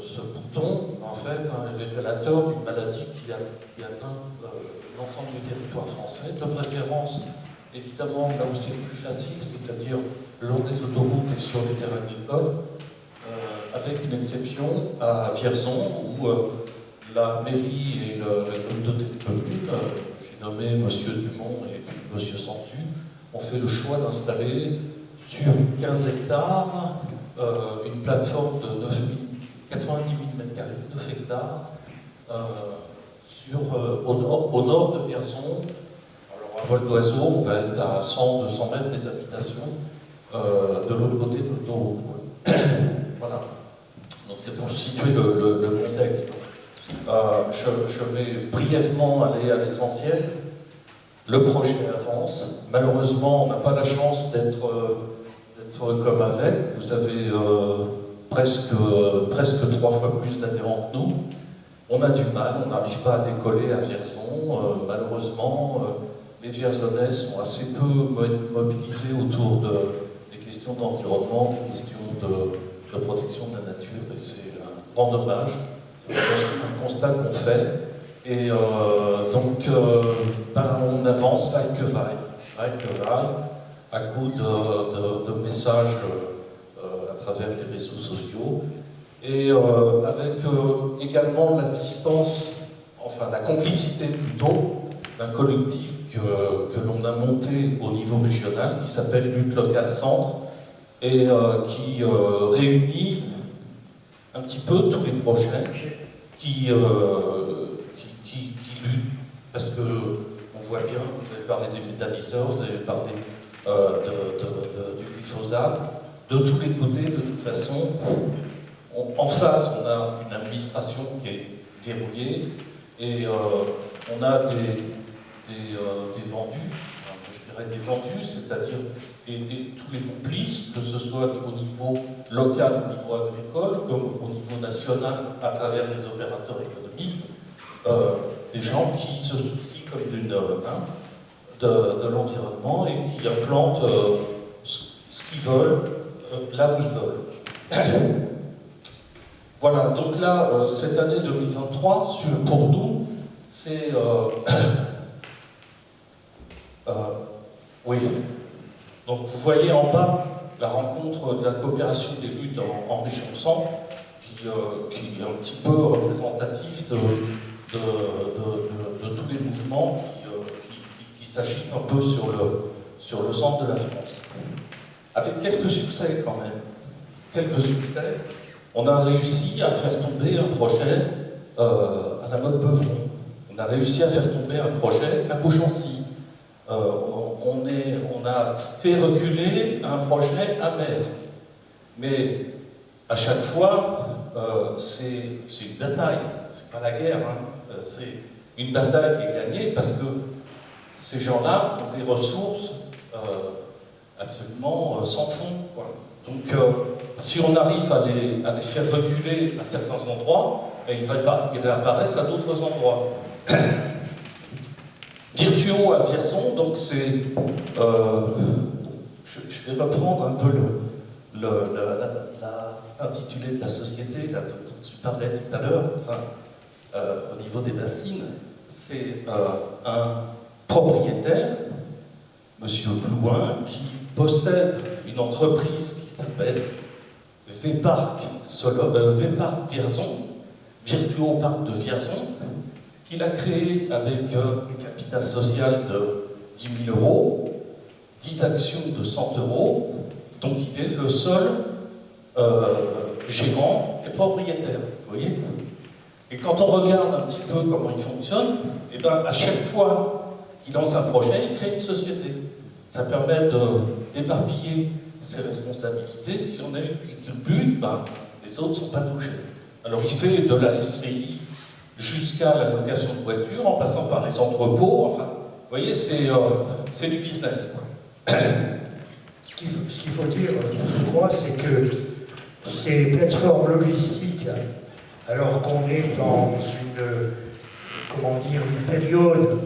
ce bouton, en fait, est révélateur d'une maladie qui atteint l'ensemble du territoire français, de préférence, évidemment, là où c'est plus facile, c'est-à-dire le long des autoroutes et sur les terrains agricoles, avec une exception à Vierzon, où la mairie et la communauté de communes, j'ai nommé M. Dumont et puis M. Sansu, ont fait le choix d'installer sur 15 hectares une plateforme de 90 000 m², 9 hectares, au nord de Vierzon. Alors à vol d'oiseau, on va être à 100-200 mètres des habitations de l'autre côté de l'autoroute. Voilà. Donc c'est pour situer le contexte. Je vais brièvement aller à l'essentiel. Le projet avance. Malheureusement, on n'a pas la chance d'être comme avec. Vous avez presque 3 fois plus d'adhérents que nous. On a du mal, on n'arrive pas à décoller à Vierzon. Malheureusement, les Vierzonais sont assez peu mobilisés autour des questions d'environnement, des questions de protection de la nature, et c'est un grand dommage. C'est un constat qu'on fait. Et donc, on avance vaille que vaille, à coup de messages à travers les réseaux sociaux, et avec également l'assistance, enfin la complicité plutôt, d'un collectif que l'on a monté au niveau régional, qui s'appelle Lutte Locale Centre, et qui réunit un petit peu tous les projets qui luttent, parce que on voit bien, vous avez parlé des méthaniseurs, vous avez parlé du glyphosate, de tous les côtés, de toute façon, en face, on a une administration qui est verrouillée, et on a des vendus, je dirais des vendus, c'est-à-dire tous les complices, que ce soit au niveau local, au niveau agricole, comme au niveau national, à travers les opérateurs économiques, des gens qui se soucient comme de l'environnement et qui implantent ce qu'ils veulent, là où ils veulent. Voilà, donc là, cette année 2023, pour nous, c'est... oui. Donc vous voyez en bas la rencontre de la coopération des luttes en région centre, qui est un petit peu représentatif de tous les mouvements qui s'agitent un peu sur le centre de la France. Avec quelques succès quand même. Quelques succès. On a réussi à faire tomber un projet à la mode Beuvron. On a réussi à faire tomber un projet à Beaugency. On a fait reculer un projet à Mer. Mais à chaque fois, c'est une bataille. C'est pas la guerre. Hein. C'est une bataille qui est gagnée parce que ces gens-là ont des ressources absolument sans fond. Quoi. Donc, si on arrive à les faire reculer à certains endroits, ils réapparaissent à d'autres endroits. Virtuo à Vierzon, donc c'est... je vais reprendre un peu l'intitulé de la société, là, dont tu parlais tout à l'heure, au niveau des bassines. C'est un propriétaire, Monsieur Blouin, qui possède une entreprise qui s'appelle V-Parc Vierzon, Virtuo Parc de Vierzon, qu'il a créé avec un capital social de 10 000 €, 10 actions de 100 €, dont il est le seul gérant et propriétaire. Vous voyez ? Et quand on regarde un petit peu comment il fonctionne, eh ben, à chaque fois qu'il lance un projet, il crée une société. Ça permet d'éparpiller ses responsabilités. Si on a une qui culbute, ben, les autres ne sont pas touchés. Alors il fait de la SCI jusqu'à la location de voiture, en passant par les entrepôts, enfin, vous voyez, c'est du business, quoi. Ce qu'il faut dire, je crois, c'est que ces plateformes logistiques, alors qu'on est dans une période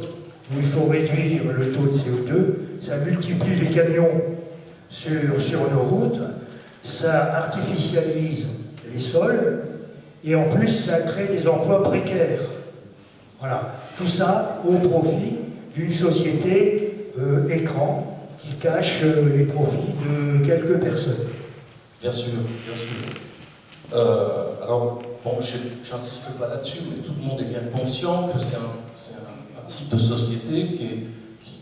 où il faut réduire le taux de CO2, ça multiplie les camions sur nos routes, ça artificialise les sols, et en plus, ça crée des emplois précaires. Voilà. Tout ça au profit d'une société écran qui cache les profits de quelques personnes. Bien sûr, bien sûr. Alors, bon, j'insiste pas là-dessus, mais tout le monde est bien conscient que c'est un type de société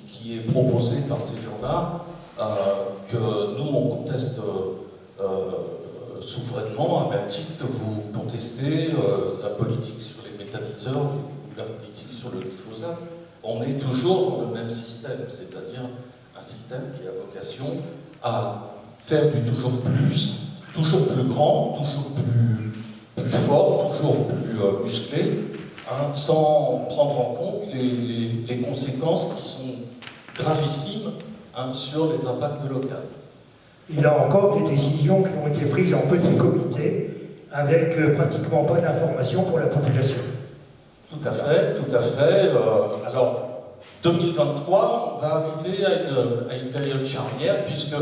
qui est proposé par ces gens-là, que nous, on conteste souverainement, à même titre que vous contestez la politique sur les méthaniseurs ou la politique sur le glyphosate. On est toujours dans le même système, c'est-à-dire un système qui a vocation à faire du toujours plus grand, toujours plus fort, toujours plus musclé, hein, sans prendre en compte les conséquences qui sont gravissimes, hein, sur les impacts locaux. Il a encore des décisions qui ont été prises en petit comité, avec pratiquement pas d'informations pour la population. Tout à fait, tout à fait. Alors, 2023, on va arriver à une période charnière, puisque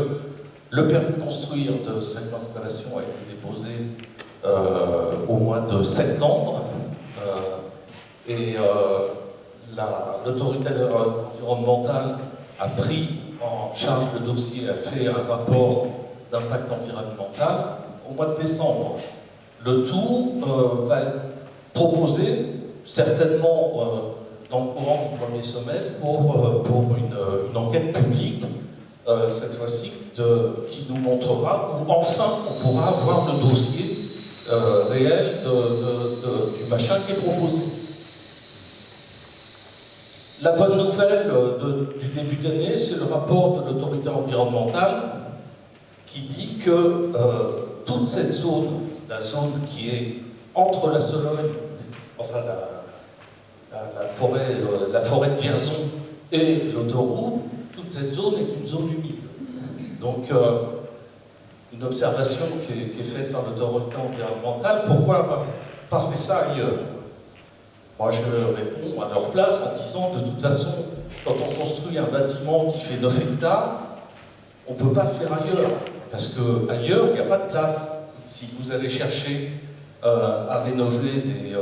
le permis de construire de cette installation a été déposé au mois de septembre, et l'autorité environnementale a pris en charge le dossier, a fait un rapport d'impact environnemental au mois de décembre. Le tout va être proposé certainement dans le courant du premier semestre pour une enquête publique, cette fois-ci, qui nous montrera où enfin on pourra avoir le dossier réel du machin qui est proposé. La bonne nouvelle du début d'année, c'est le rapport de l'autorité environnementale qui dit que toute cette zone, la zone qui est entre la Sologne, enfin la forêt de Vierzon et l'autoroute, toute cette zone est une zone humide. Donc, une observation qui est faite par l'autorité environnementale, pourquoi on n'a pas fait ça ailleurs? Moi, je réponds à leur place en disant, de toute façon, quand on construit un bâtiment qui fait 9 hectares, on ne peut pas le faire ailleurs, parce qu'ailleurs, il n'y a pas de place. Si vous allez chercher à rénover des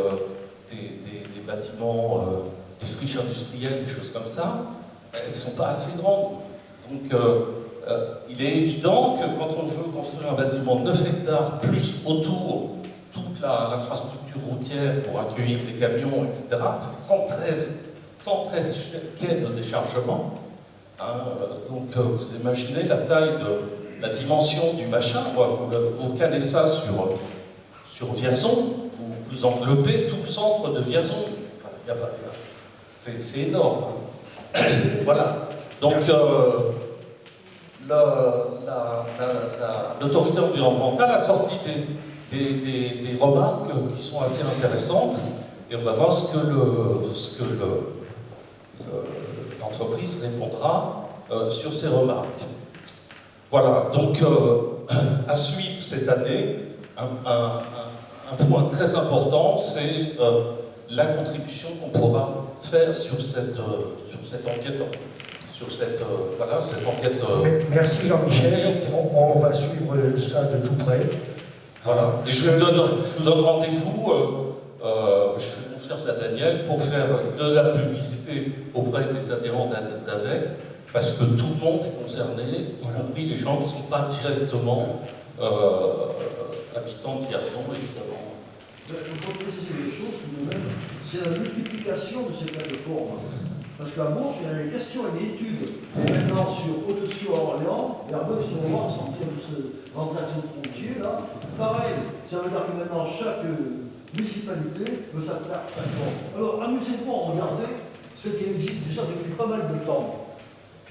bâtiments, des friches industrielles, des choses comme ça, elles ne sont pas assez grandes. Donc, il est évident que quand on veut construire un bâtiment de 9 hectares, plus autour toute l'infrastructure routière pour accueillir les camions, etc., c'est 113 quais de déchargement. Hein, donc vous imaginez la taille la dimension du machin. Vous calez ça sur Vierzon, vous enveloppez tout le centre de Vierzon. C'est énorme. Voilà. Donc l'autorité environnementale a sorti des remarques qui sont assez intéressantes, et on va voir ce que l'entreprise répondra sur ces remarques. Voilà, donc à suivre cette année, un point très important, c'est la contribution qu'on pourra faire sur cette enquête. Cette enquête. Merci Jean-Michel, on va suivre ça de tout près. Voilà. Et je vous donne rendez-vous, je fais confiance à Daniel pour faire de la publicité auprès des adhérents d'ADEC, parce que tout le monde est concerné, y compris les gens qui ne sont pas directement habitants de Vierzon, évidemment. Il faut préciser les choses tout de même, c'est la multiplication de ces plateformes. Parce qu'à Bourges, il y a une question et une étude maintenant au-dessus à Orléans, et à Beau-sur-Loire, sortir de ce grand axe frontier là. Pareil, ça veut dire que maintenant chaque municipalité veut sa plateforme. Alors amusez-vous à regarder ce qui existe déjà depuis pas mal de temps.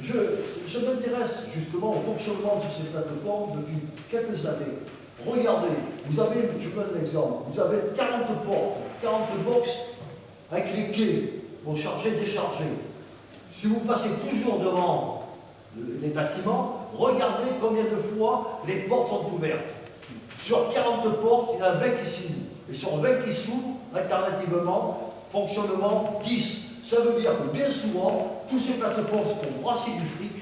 Je m'intéresse justement au fonctionnement de ces plateformes depuis quelques années. Regardez, vous avez, je donne un exemple, vous avez 40 portes, 40 box avec les quais pour charger, décharger. Si vous passez toujours devant les bâtiments, regardez combien de fois les portes sont ouvertes. Sur 40 portes, il y en a 20 qui s'ouvrent. Et sur 20 qui s'ouvrent, alternativement, fonctionnement 10. Ça veut dire que bien souvent, tous ces plateformes sont pour brasser du fric,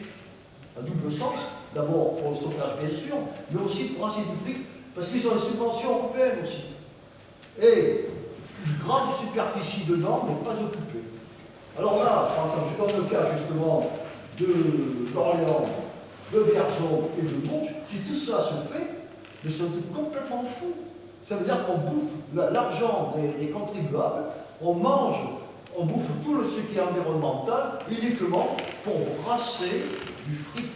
à double sens, d'abord pour le stockage bien sûr, mais aussi pour brasser du fric, parce qu'ils ont les subventions européennes aussi. Et une grande superficie dedans n'est pas occupée. Alors là, par exemple, je donne le cas justement d'Orléans, de Vierzon et de Bourges. Si tout ça se fait, mais c'est complètement fou. Ça veut dire qu'on bouffe l'argent des contribuables, on mange, on bouffe tout ce qui est environnemental uniquement pour brasser du fric.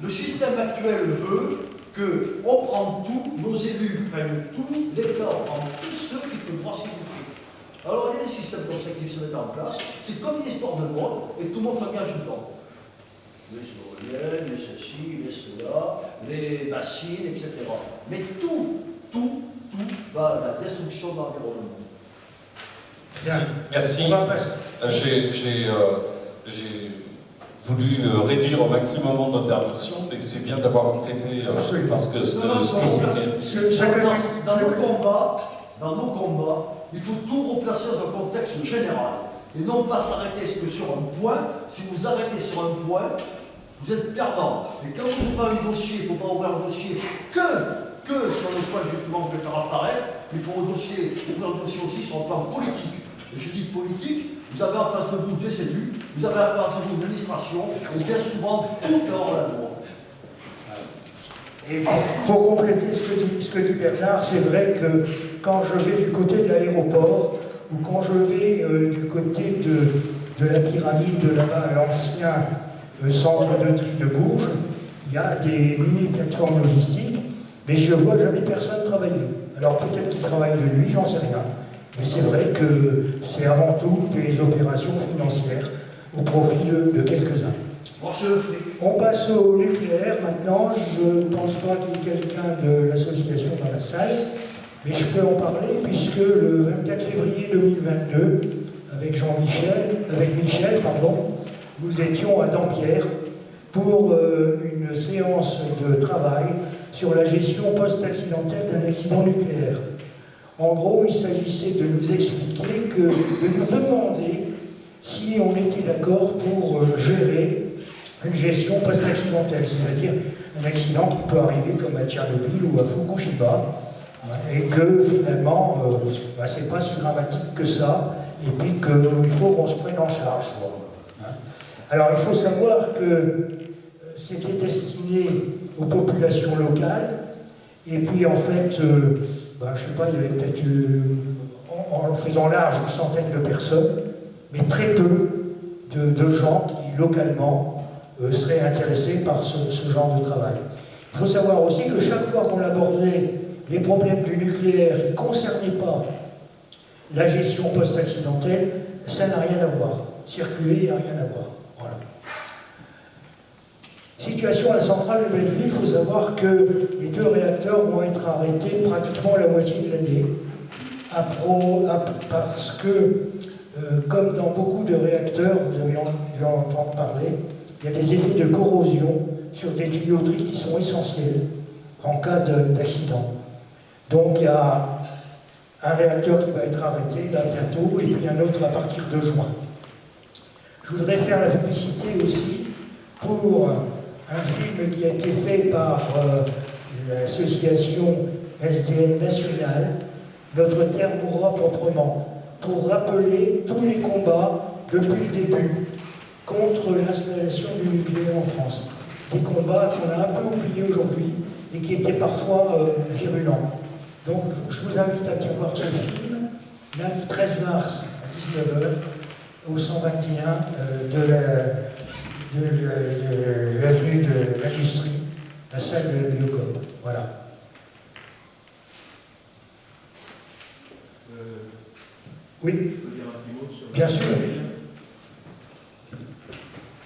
Le système actuel veut qu'on prenne tout, nos élus prennent tout, l'État prend tous ceux qui peuvent brasser du fric. Alors il y a des systèmes comme ça qui se mettent en place, c'est comme une histoire de mode et tout le monde s'engage dedans. Les éoliennes, les ceci, les cela, les bassines, etc. Mais tout va à la destruction de l'environnement. Merci. J'ai voulu réduire au maximum mon intervention, mais c'est bien d'avoir complété parce que dans nos combats, il faut tout replacer dans un contexte général et non pas s'arrêter que sur un point. Si vous arrêtez sur un point, vous êtes perdant. Et quand vous ouvrez un dossier, il ne faut pas ouvrir un dossier que sur le point justement que faire apparaître. Il faut ouvrir un dossier aussi sur le plan politique. Et je dis politique, vous avez en face de vous des élus, vous avez en face de vous une administration, et bien souvent, tout est hors la loi. Et pour compléter ce que dit Bernard, c'est vrai que quand je vais du côté de l'aéroport, ou quand je vais du côté de la pyramide, là-bas, à l'ancien centre de tri de Bourges, il y a des mini-plateformes logistiques, mais je ne vois jamais personne travailler. Alors peut-être qu'ils travaillent de nuit, j'en sais rien. Mais c'est vrai que c'est avant tout des opérations financières au profit de quelques-uns. On passe au nucléaire maintenant. Je ne pense pas qu'il y ait quelqu'un de l'association dans la salle, mais je peux en parler puisque le 24 février 2022, avec Michel, nous étions à Dampierre pour une séance de travail sur la gestion post-accidentelle d'un accident nucléaire. En gros, il s'agissait de nous expliquer de nous demander si on était d'accord pour gérer une gestion post-accidentelle, c'est-à-dire un accident qui peut arriver comme à Tchernobyl ou à Fukushima, et que finalement, c'est pas si dramatique que ça, et puis qu'il faut qu'on se prenne en charge. Alors il faut savoir que c'était destiné aux populations locales, et puis en fait, je ne sais pas, il y avait peut-être, en faisant large, une centaine de personnes, mais très peu de gens qui, localement, seraient intéressés par ce genre de travail. Il faut savoir aussi que chaque fois qu'on abordait les problèmes du nucléaire qui ne concernaient pas la gestion post-accidentelle, ça n'a rien à voir. Circuler, il n'y a rien à voir. Voilà. Situation à la centrale de Belleville, il faut savoir que les 2 réacteurs vont être arrêtés pratiquement la moitié de l'année, parce que, comme dans beaucoup de réacteurs, vous avez dû en entendre parler, il y a des effets de corrosion sur des tuyauteries qui sont essentielles en cas d'accident. Donc il y a un réacteur qui va être arrêté là bientôt, et puis un autre à partir de juin. Je voudrais faire la publicité aussi pour un film qui a été fait par l'association SDN nationale, Notre Terre mourra proprement, pour rappeler tous les combats depuis le début contre l'installation du nucléaire en France. Des combats qu'on a un peu oubliés aujourd'hui et qui étaient parfois virulents. Donc je vous invite à bien voir ce film, lundi 13 mars à 19h, au 121 de l'avenue de l'Industrie, la salle de la Biocop. Voilà. Oui, je peux dire un petit mot sur bien sûr.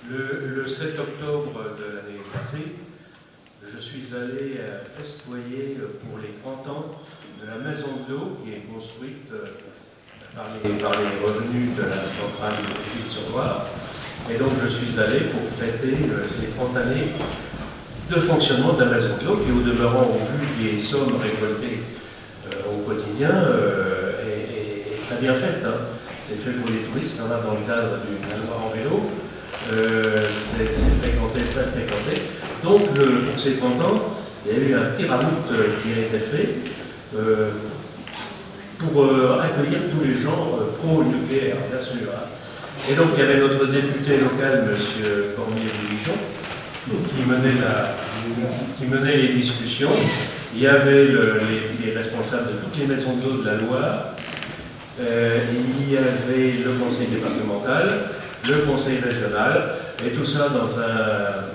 Le 7 octobre de l'année passée, je suis allé festoyer pour les 30 ans de la maison de l'eau qui est construite par les revenus de la centrale de Ville-sur-Loire. Et donc je suis allé pour fêter ces 30 années de fonctionnement de la maison de l'eau qui, au demeurant, au vu des sommes récoltées au quotidien, est très bien faite. Hein. C'est fait pour les touristes, on a dans le cadre d'une manoir en vélo. C'est fréquenté, très fréquenté. Donc pour ces 30 ans, il y a eu un petit ramout qui a été fait pour accueillir tous les gens pro-nucléaires, bien sûr. Et donc il y avait notre député local, M. Cormier-Boulichon, qui menait les discussions. Il y avait les responsables de toutes les maisons d'eau de la Loire. Il y avait le conseil départemental, le conseil régional, et tout ça dans un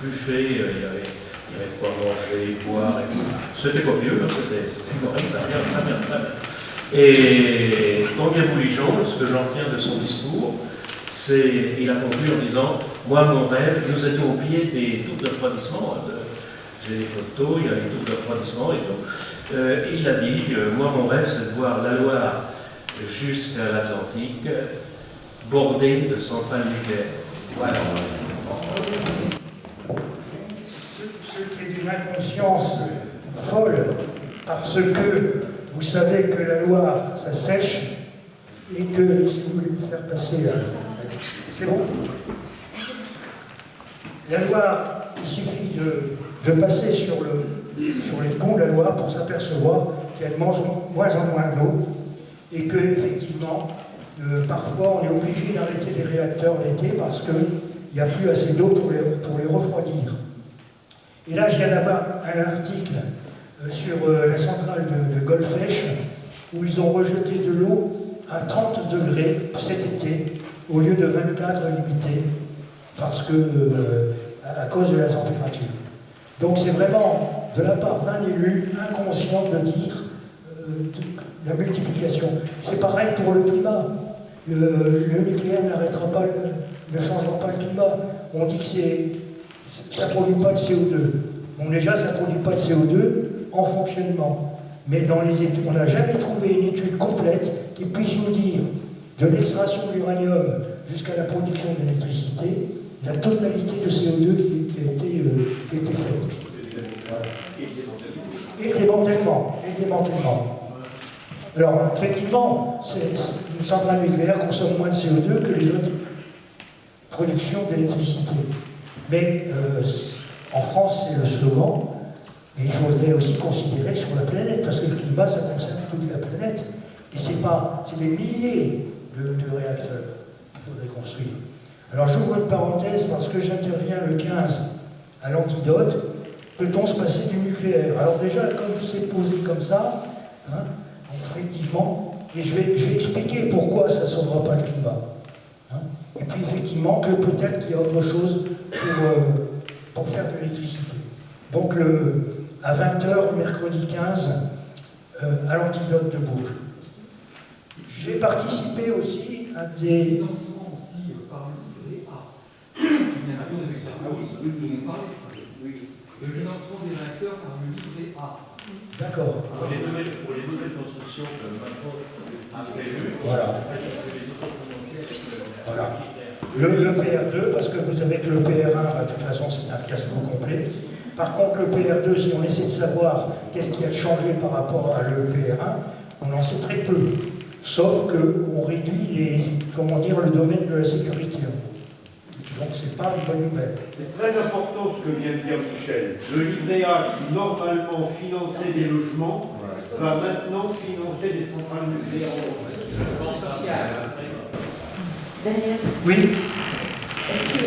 buffet. Il y avait quoi manger, boire, et tout. C'était copieux, c'était correct, très bien. Et Cormier-Boulichon, ce que j'en retiens de son discours, il a conclu en disant « Moi, mon rêve, nous étions au pied des doubles refroidissements. J'ai des photos, il y a des doubles refroidissements. Et donc, il a dit « Moi, mon rêve, c'est de voir la Loire jusqu'à l'Atlantique, bordée de centrales nucléaires. » Voilà. Ce qui est d'une inconscience folle, parce que vous savez que la Loire, ça sèche, et que, si vous voulez me faire passer là, c'est bon. La Loire, il suffit de passer sur les ponts de la Loire pour s'apercevoir qu'il y a de moins en moins d'eau, et que, effectivement, parfois on est obligé d'arrêter des réacteurs l'été parce qu'il n'y a plus assez d'eau pour les refroidir. Et là, je viens d'avoir un article sur la centrale de Golfech, où ils ont rejeté de l'eau à 30 degrés cet été, au lieu de 24 limités, parce que, à cause de la température. Donc c'est vraiment de la part d'un élu inconscient de dire la multiplication. C'est pareil pour le climat. Le nucléaire n'arrêtera pas, ne changera pas le climat. On dit que ça ne produit pas de CO2. Bon, déjà, ça ne produit pas de CO2 en fonctionnement. Mais dans les études, on n'a jamais trouvé une étude complète qui puisse nous dire, de l'extraction de l'uranium jusqu'à la production d'électricité, la totalité de CO2 qui a été faite. Voilà. Et le démantèlement. Alors, effectivement, une centrale nucléaire consomme moins de CO2 que les autres productions d'électricité. Mais en France, c'est le slogan, mais il faudrait aussi considérer sur la planète, parce que le climat, ça concerne toute la planète. Et c'est des milliers de réacteurs qu'il faudrait construire. Alors, j'ouvre une parenthèse parce que j'interviens le 15 à l'Antidote. Peut-on se passer du nucléaire? Alors déjà, comme c'est posé comme ça, hein, effectivement, et je vais expliquer pourquoi ça ne sauvera pas le climat. Hein, et puis effectivement, que peut-être qu'il y a autre chose pour faire de l'électricité. Donc à 20h, mercredi 15, à l'Antidote de Bourges. J'ai participé aussi à des... financement aussi par le livret A. Le financement des réacteurs par le livret A. D'accord. Pour les nouvelles constructions, maintenant, prévues, voilà. Voilà. Le PR2, parce que vous savez que le PR1, de toute façon, c'est un fiasco complet. Par contre, le PR2, si on essaie de savoir qu'est-ce qui a changé par rapport à le PR1, on en sait très peu. Sauf qu'on réduit le domaine de la sécurité. Donc c'est pas une bonne nouvelle. C'est très important ce que vient de dire Michel. Le livret A, qui normalement finançait des logements, va maintenant financer des centrales nucléaires. Daniel, Oui. est-ce que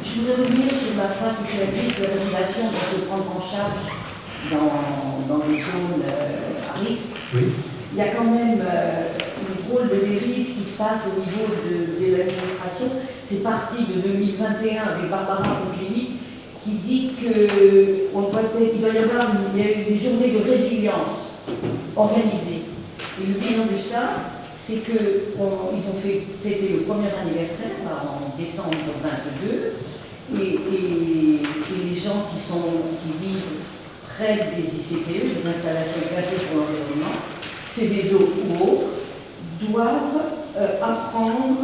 je voudrais revenir sur la phrase que tu as dit que la rénovation doit se prendre en charge dans les zones à risque. Oui. Il y a quand même une drôle de dérive qui se passe au niveau de l'administration. C'est parti de 2021 avec Barbara Pompili qui dit qu'il doit y avoir des journées de résilience organisées. Et le bilan de ça, c'est qu'ils ont fait fêter le premier anniversaire en décembre 22 et les gens qui vivent près des ICPE, des installations classées pour l'environnement, Céveso ou autres, doivent apprendre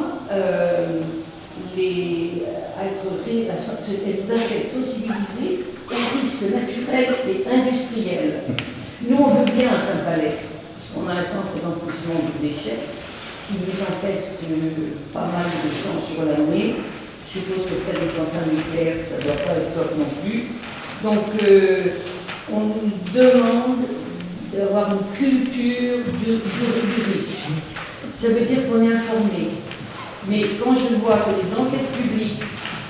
être sensibilisés aux risques naturels et industriels. Nous, on veut bien à Saint-Palais, parce qu'on a un centre d'enfouissement de déchets qui nous empeste pas mal de temps sur l'année. Je suppose que près des centrales nucléaires, ça ne doit pas être top non plus. Donc, on nous demande d'avoir une culture du risque. Ça veut dire qu'on est informé. Mais quand je vois que les enquêtes publiques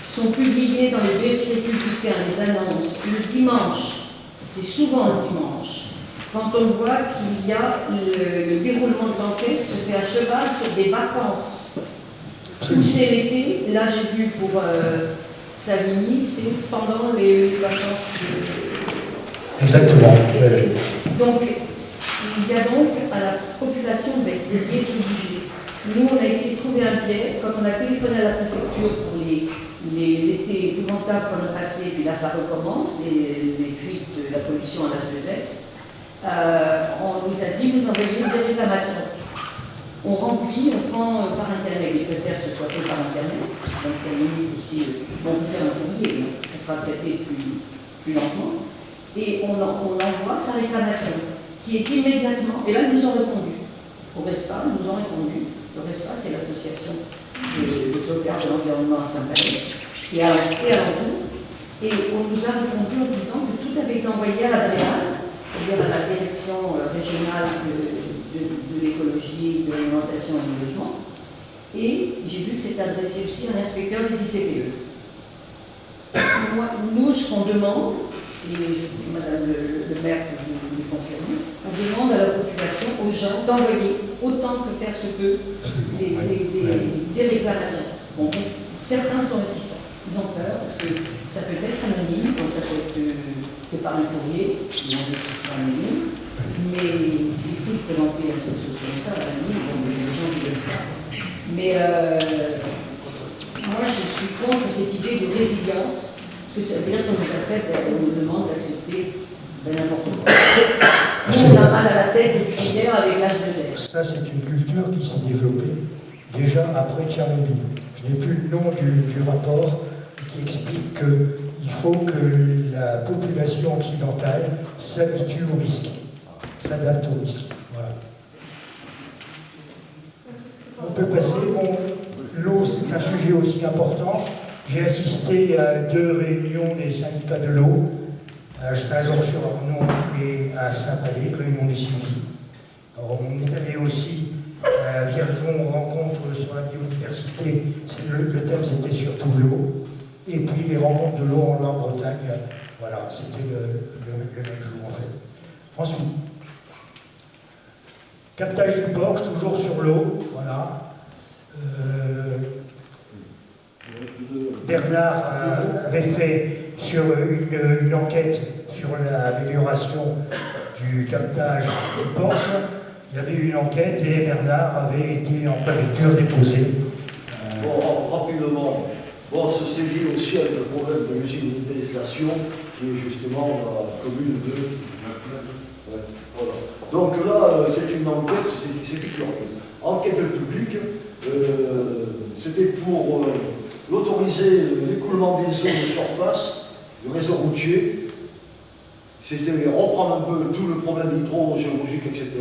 sont publiées dans les BD républicains, les annonces, le dimanche, c'est souvent le dimanche, quand on voit qu'il y a le déroulement de l'enquête se fait à cheval sur des vacances. Où c'est l'été, là j'ai vu pour Savigny, c'est pendant les vacances de... Exactement. Donc, il y a donc à la population d'essayer de se bouger. Nous, on a essayé de trouver un biais. Quand on a téléphoné à la préfecture pour l'été épouvantable qu'on a passé, puis là ça recommence, les fuites de la pollution à l'H2S, on nous a dit, vous envoyez des réclamations. On remplit, on prend par Internet, ils préfèrent que ce soit fait par Internet, donc ça limite aussi, on peut faire un courrier, mais ça sera traité plus lentement, et on envoie sa réclamation, qui est immédiatement, et là ils nous ont répondu. Au RESPA, ils nous ont répondu. Le RESPA, c'est l'association de sauvegarde de l'environnement à Saint-Palais, et à l'entour, et on nous a répondu en disant que tout avait été envoyé à la DREAL, c'est-à-dire à la direction régionale de l'écologie, de l'alimentation et du logement. Et j'ai vu que c'est adressé aussi à l'inspecteur des ICPE. Nous, ce qu'on demande, et Madame le maire peut vous le confirmer, on demande à la population, aux gens, d'envoyer autant que faire se peut des réclamations. Bon, certains sont réticents. Ils ont peur parce que ça peut être anonyme, donc ça peut être fait par un courrier, ils ont des choses anonymes, mais c'est fou de présenter quelque chose comme ça, anonyme, les gens qui veulent ça. Mais moi je suis contre cette idée de résilience, parce que ça veut dire qu'on nous demande d'accepter n'importe quoi. Nous, on a mal à la tête depuis hier avec l'H2S. Ça, c'est une culture qui s'est développée déjà après Tchernobyl. Je n'ai plus le nom du rapport qui explique qu'il faut que la population occidentale s'habitue au risque, s'adapte au risque. Voilà. On peut passer. Bon, l'eau, c'est un sujet aussi important. J'ai assisté à 2 réunions des syndicats de l'eau, à Saint-Georges-sur-Ornon et à Saint-Palais, réunion des civils. Alors, on est allé aussi à Vierzon, rencontre sur la biodiversité. Le thème, c'était surtout l'eau. Et puis les rencontres de l'eau en Loire-Bretagne. Voilà, c'était le même jour, en fait. Ensuite, captage du Porche, toujours sur l'eau. Voilà. Bernard avait fait sur une enquête sur l'amélioration du captage du Porche. Il y avait eu une enquête et Bernard avait été en préfecture déposé. Bon, rapidement, bon, c'est lié aussi avec le problème de l'usine de méthanisation qui est justement dans la commune de... Ouais, voilà. Donc là, c'est une enquête, c'est curieux. Enquête publique, c'était pour l'autoriser l'écoulement des eaux de surface, du réseau routier. C'était reprendre un peu tout le problème hydro-géologique, etc.,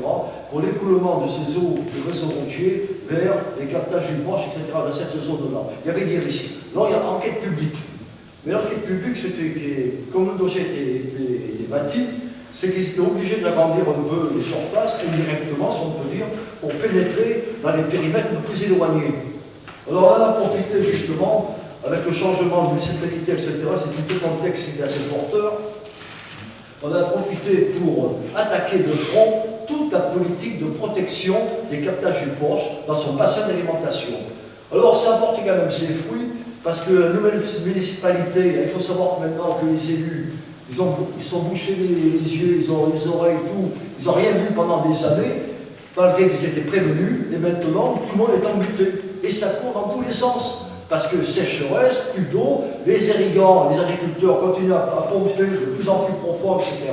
pour l'écoulement de ces eaux du réseau routier vers les captages du Porche, etc., dans cette zone-là. Il y avait des risques. Là, il y a enquête publique. Mais l'enquête publique, c'était que, comme le dossier était bâti, c'est qu'ils étaient obligés d'agrandir un peu les surfaces, indirectement, si on peut dire, pour pénétrer dans les périmètres les plus éloignés. Alors, on a profité justement, avec le changement de municipalité, etc., c'est tout un contexte qui était assez porteur. On a profité pour attaquer de front toute la politique de protection des captages du Porche dans son bassin d'alimentation. Alors, ça apporte quand même ses fruits, parce que la nouvelle municipalité, il faut savoir maintenant que les élus, ils sont bouchés les yeux, ils ont les oreilles, tout, ils n'ont rien vu pendant des années, malgré qu'ils étaient prévenus, et maintenant, tout le monde est embuté. Et ça court dans tous les sens. Parce que sécheresse, plus d'eau, les irrigants, les agriculteurs continuent à pomper de plus en plus profond, etc.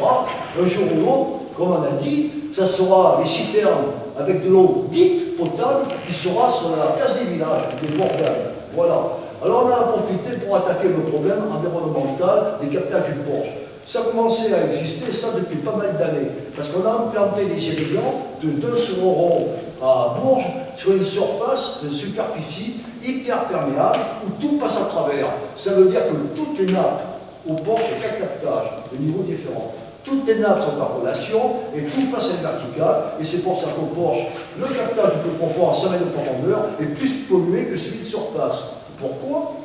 Un jour ou l'autre, comme on a dit, ça sera les citernes avec de l'eau dite potable qui sera sur la place des villages, des bourgades. Voilà. Alors on a profité pour attaquer le problème environnemental des captages du Porche. Ça a commencé à exister, ça depuis pas mal d'années. Parce qu'on a implanté des irrigants de 2 sur Oron à Bourges sur une surface, une superficie hyper perméable où tout passe à travers. Ça veut dire que toutes les nappes au Porche, il y a 4 captages de niveaux différents. Toutes les nappes sont en relation et tout passe à une verticale. Et c'est pour ça qu'au Porche, le captage le plus profond en 100 mètres de profondeur est plus pollué que celui de surface. Pourquoi ?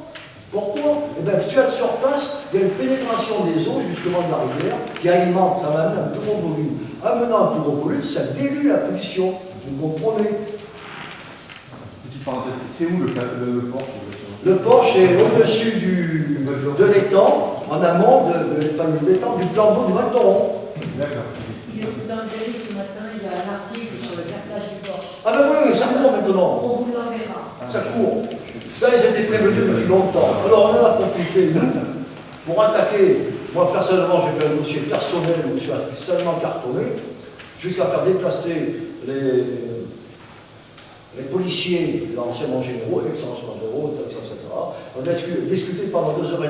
Eh bien, si tu as de surface, il y a une pénétration des eaux justement de la rivière qui alimente, ça amène un plus gros volume. Amenant un plus gros volume, ça dilue la pollution. Vous comprenez? Petite parenthèse, c'est où le Porche? Le Porche est au-dessus de l'étang, en amont de l'étang du plan d'eau du Val d'Oron. D'accord. Dans le Berry ce matin, il y a un article sur le captage du Porche. Ah ben oui, ça court maintenant. On vous l'enverra. Ça court. Ça, ils étaient prévenus depuis longtemps. Alors on en a profité, nous, pour attaquer. Moi, personnellement, j'ai fait un dossier personnel où je suis seulement cartonné, jusqu'à faire déplacer les policiers, l'anciennement généraux, ex-anciennement généraux, etc. On a discuté pendant 2h30.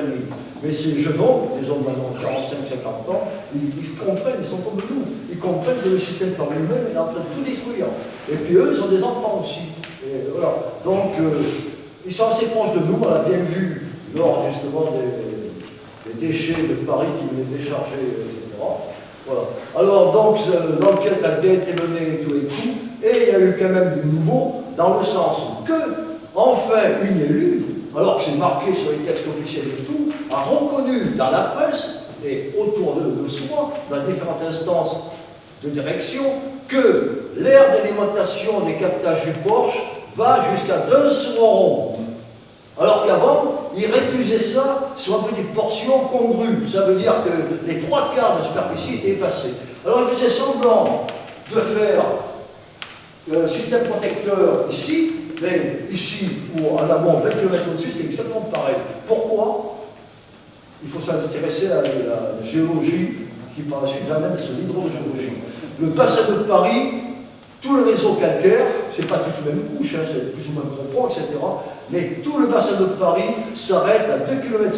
Mais ces jeunes hommes, des hommes maintenant de 45-50 ans, ils comprennent, ils sont comme nous. Ils comprennent que le système par lui-même est en train de tout détruire. Et puis eux, ils ont des enfants aussi. Et voilà. Donc, ils sont assez proches de nous, on l'a bien vu lors justement des déchets de Paris qui venaient décharger, etc. Voilà. Alors donc l'enquête a bien été menée et tout, et il y a eu quand même du nouveau, dans le sens que, enfin, une élue, alors que c'est marqué sur les textes officiels et tout, a reconnu dans la presse et autour de soi, dans différentes instances de direction que l'aire d'alimentation des captages du Porche va jusqu'à 2 semerons. Alors qu'avant, ils réduisaient ça sur une petite portion congrue. Ça veut dire que les 3 quarts de la superficie étaient effacés. Alors ils faisaient semblant de faire un système protecteur ici, mais ici ou en amont, 20 km au-dessus, c'est exactement pareil. Pourquoi? Il faut s'intéresser à la géologie qui par la suite amène sur l'hydrogéologie. Le bassin de Paris, tout le réseau calcaire, c'est pas tous les mêmes couches, hein, c'est plus ou moins profond, etc. Mais tout le bassin de Paris s'arrête à 2,5 km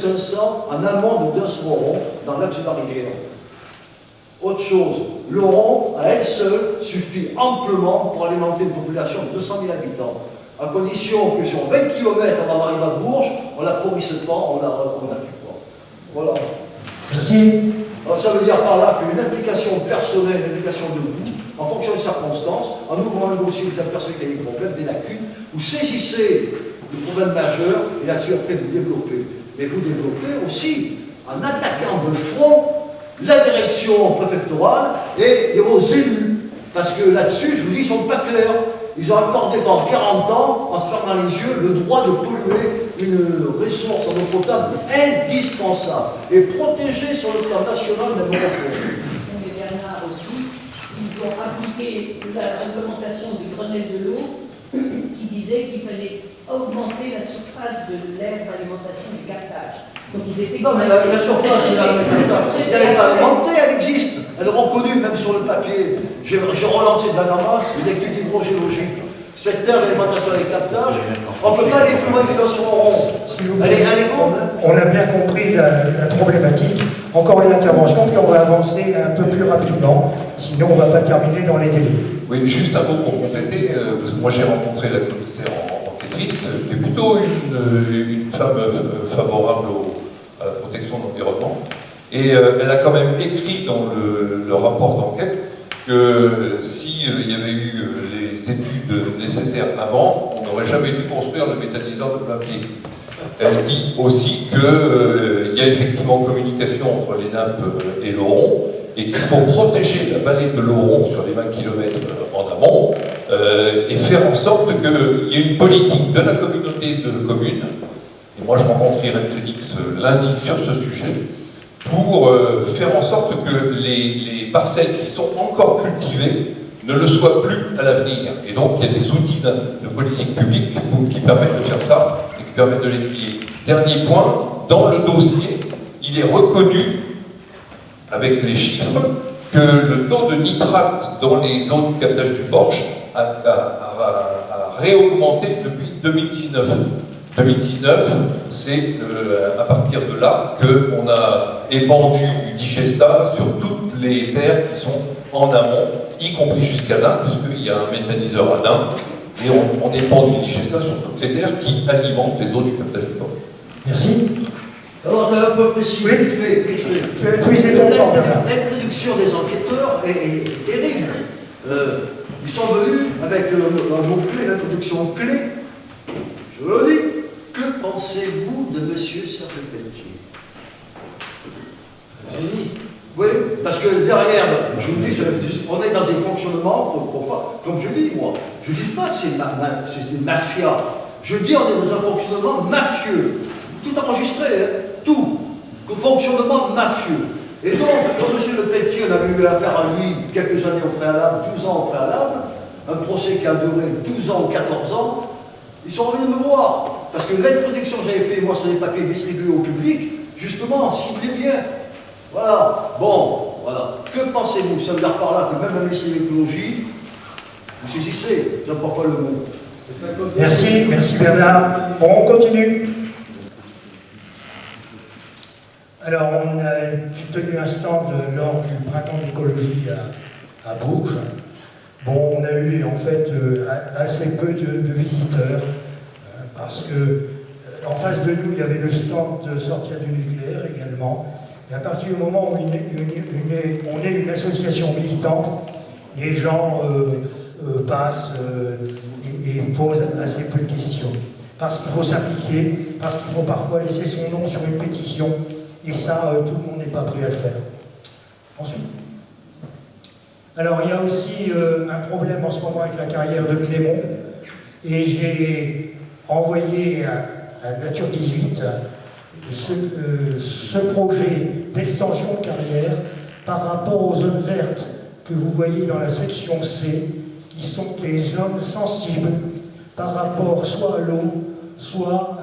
en amont de 2 semerons dans l'axe de la rivière. Autre chose, l'Oron, à elle seule, suffit amplement pour alimenter une population de 200 000 habitants. À condition que sur 20 km avant d'arriver à Bourges, on ne la pourrisse pas, on la tue pas. Voilà. Merci. Alors ça veut dire par là qu'une implication personnelle, une implication de vous, en fonction des circonstances, en ouvrant un dossier où vous apercevez qu'il y a des problèmes, des lacunes, vous saisissez le problème majeur et là-dessus après vous développez. Mais vous développez aussi en attaquant de front la direction préfectorale et vos élus. Parce que là-dessus, je vous dis, ils ne sont pas clairs. Ils ont accordé pendant 40 ans, en se fermant les yeux, le droit de polluer une ressource en eau potable indispensable et protégée sur le plan national même européen. Mais Bernard aussi, ils ont appliqué la réglementation du Grenelle de l'eau qui disait qu'il fallait augmenter la surface de l'aire d'alimentation du captage. Donc ils étaient non, mais la surface de l'aire d'alimentation, elle n'est pas alimentée, elle existe. Elle est reconnue même sur le papier. J'ai relancé de la NAMA une étude hydrogéologique. Cette terre d'alimentation des captages, on ne peut pas aller plus loin que dans son rond. Elle est grande. On a bien compris la problématique. Encore une intervention, puis on va avancer un peu plus rapidement. Sinon, on ne va pas terminer dans les délais. Oui, juste un mot pour compléter, parce que moi j'ai rencontré la commissaire enquêtrice, qui est plutôt une femme favorable à la protection de l'environnement. Et elle a quand même écrit dans le rapport d'enquête que s'il y avait eu les études nécessaires avant, on n'aurait jamais dû construire le méthaniseur de plein pied. Elle dit aussi qu'il y a effectivement communication entre les nappes et l'Oron, et qu'il faut protéger la vallée de l'Oron sur les 20 km en amont, et faire en sorte qu'il y ait une politique de la communauté de communes. Et moi je rencontre Irène Félix lundi sur ce sujet, pour faire en sorte que les parcelles qui sont encore cultivées ne le soient plus à l'avenir. Et donc il y a des outils de politique publique qui permettent de faire ça et qui permettent de l'étudier. Dernier point, dans le dossier, il est reconnu, avec les chiffres, que le taux de nitrate dans les zones de captage du Porche a réaugmenté depuis 2019. 2019, c'est à partir de là qu'on a épandu du digestat sur toutes les terres qui sont en amont, y compris jusqu'à Nain, puisqu'il y a un méthaniseur à Nain, et on épand du digestat sur toutes les terres qui alimentent les eaux du captage du Porche. Merci. Alors, tu as un peu précisé, oui. Vite fait. L'introduction des enquêteurs est terrible. Ils sont venus avec un mot-clé, l'introduction clé. Je vous le dis. Que pensez-vous de M. Serge Pelletier? Génie. Oui, parce que derrière, je vous dis, on est dans des fonctionnements, comme je dis, moi. Je ne dis pas que c'est des mafias. Je dis on est dans un fonctionnement mafieux. Tout enregistré, hein, tout. Fonctionnement mafieux. Et donc, quand M. Le Pelletier, on avait eu affaire à lui quelques années au préalable, 12 ans au préalable, un procès qui a duré 12 ans ou 14 ans, ils sont revenus me voir. Parce que l'introduction que j'avais fait, moi, sur les papiers distribués au public, justement, ciblait bien. Voilà. Bon, voilà. Que pensez-vous? Ça veut dire par là que même un ministre de l'écologie, vous saisissez, je n'emploie pas le mot. Merci Bernard. Bon, on continue. Alors, on a tenu un stand lors du printemps de l'écologie à Bourges. Bon, on a eu en fait assez peu de visiteurs, parce que en face de nous, il y avait le stand de sortir du nucléaire également. Et à partir du moment où on est une association militante, les gens passent et posent assez peu de questions. Parce qu'il faut s'impliquer, parce qu'il faut parfois laisser son nom sur une pétition, et ça, tout le monde n'est pas prêt à le faire. Ensuite. Alors, il y a aussi un problème en ce moment avec la carrière de Clément, et j'ai envoyé à Nature 18 ce projet d'extension de carrière par rapport aux zones vertes que vous voyez dans la section C, qui sont des zones sensibles par rapport soit à l'eau, soit,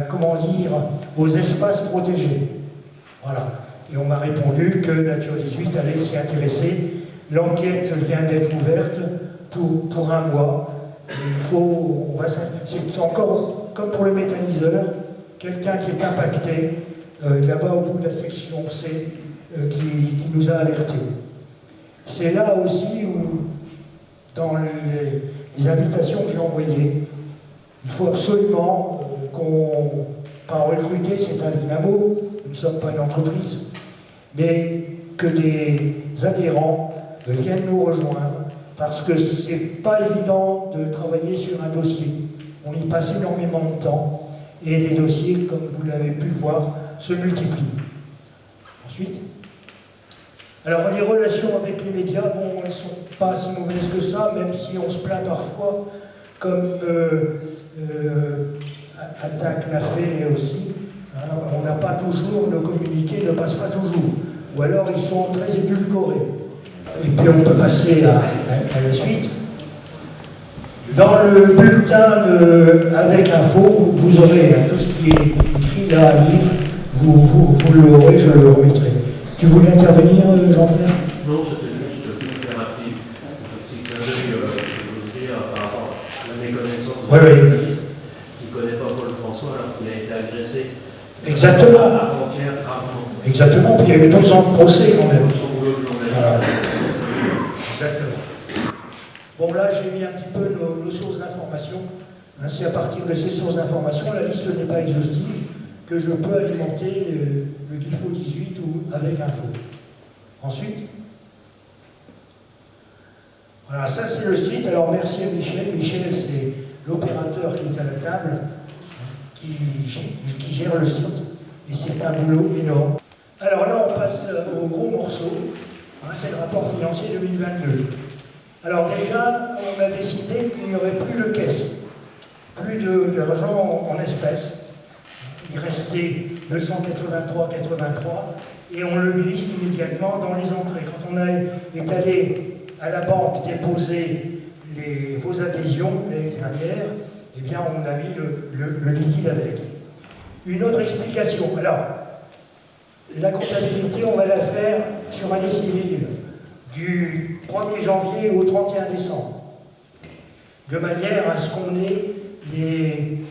comment dire, aux espaces protégés. Voilà. Et on m'a répondu que Nature 18 allait s'y intéresser. L'enquête vient d'être ouverte pour un mois. C'est encore comme pour le méthaniseur, quelqu'un qui est impacté, là-bas au bout de la section C, qui nous a alertés. C'est là aussi où, dans les invitations que j'ai envoyées, il faut absolument pas recruter, c'est un dynamo, nous ne sommes pas une entreprise, mais que des adhérents viennent nous rejoindre, parce que c'est pas évident de travailler sur un dossier. On y passe énormément de temps, et les dossiers, comme vous l'avez pu voir, se multiplient. Ensuite, alors les relations avec les médias, bon, elles ne sont pas si mauvaises que ça, même si on se plaint parfois, comme Attaque l'a fait aussi. Hein, on n'a pas toujours, nos communiqués ne passent pas toujours, ou alors ils sont très édulcorés. Et puis on peut passer à la suite. Dans le bulletin avec info, vous aurez tout ce qui est écrit là à lire, vous l'aurez, je le remettrai. Tu voulais intervenir, Jean-Pierre? Non, c'était juste pour faire un petit clin d'œil, je veux dire, par rapport à la méconnaissance de la journaliste qui ne connaît pas Paul François alors qu'il a été agressé. Exactement. À la frontière gravement. Exactement, puis il y a eu 12 ans de procès quand même. Son boulot de journaliste. Voilà. Exactement. Bon, là, j'ai mis un petit peu nos sources d'information. Hein, c'est à partir de ces sources d'information, la liste n'est pas exhaustive, que je peux alimenter le Glypho 18 ou avec info. Ensuite, voilà, ça c'est le site. Alors merci à Michel. Michel, c'est l'opérateur qui est à la table, qui gère le site. Et c'est un boulot énorme. Alors là, on passe au gros morceau. Hein, c'est le rapport financier 2022. Alors déjà, on a décidé qu'il n'y aurait plus de caisse, plus d'argent en espèces. Il restait 283,83 et on le glisse immédiatement dans les entrées. Quand on est allé à la banque déposer vos adhésions l'année dernière, eh bien on a mis le liquide avec. Une autre explication. Alors, la comptabilité, on va la faire sur année civile, du 1er janvier au 31 décembre, de manière à ce qu'on ait les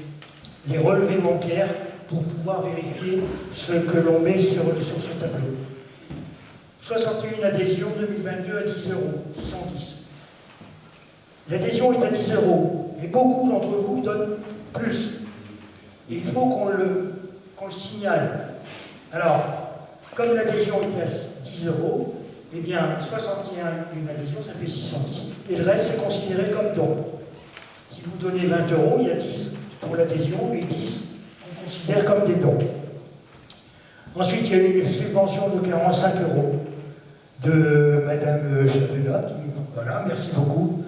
relevés bancaires pour pouvoir vérifier ce que l'on met sur ce tableau. 61 adhésions 2022 à 10 euros, 1010. L'adhésion est à 10 euros, mais beaucoup d'entre vous donnent plus. Et il faut qu'on le signale. Alors, comme l'adhésion est à 10 euros, eh bien, 61 une adhésion, ça fait 610. Et le reste, c'est considéré comme don. Si vous donnez 20 euros, il y a 10 pour l'adhésion et 10 qu'on considère comme des dons. Ensuite, il y a eu une subvention de 45 euros de Madame Chabela, voilà, merci beaucoup.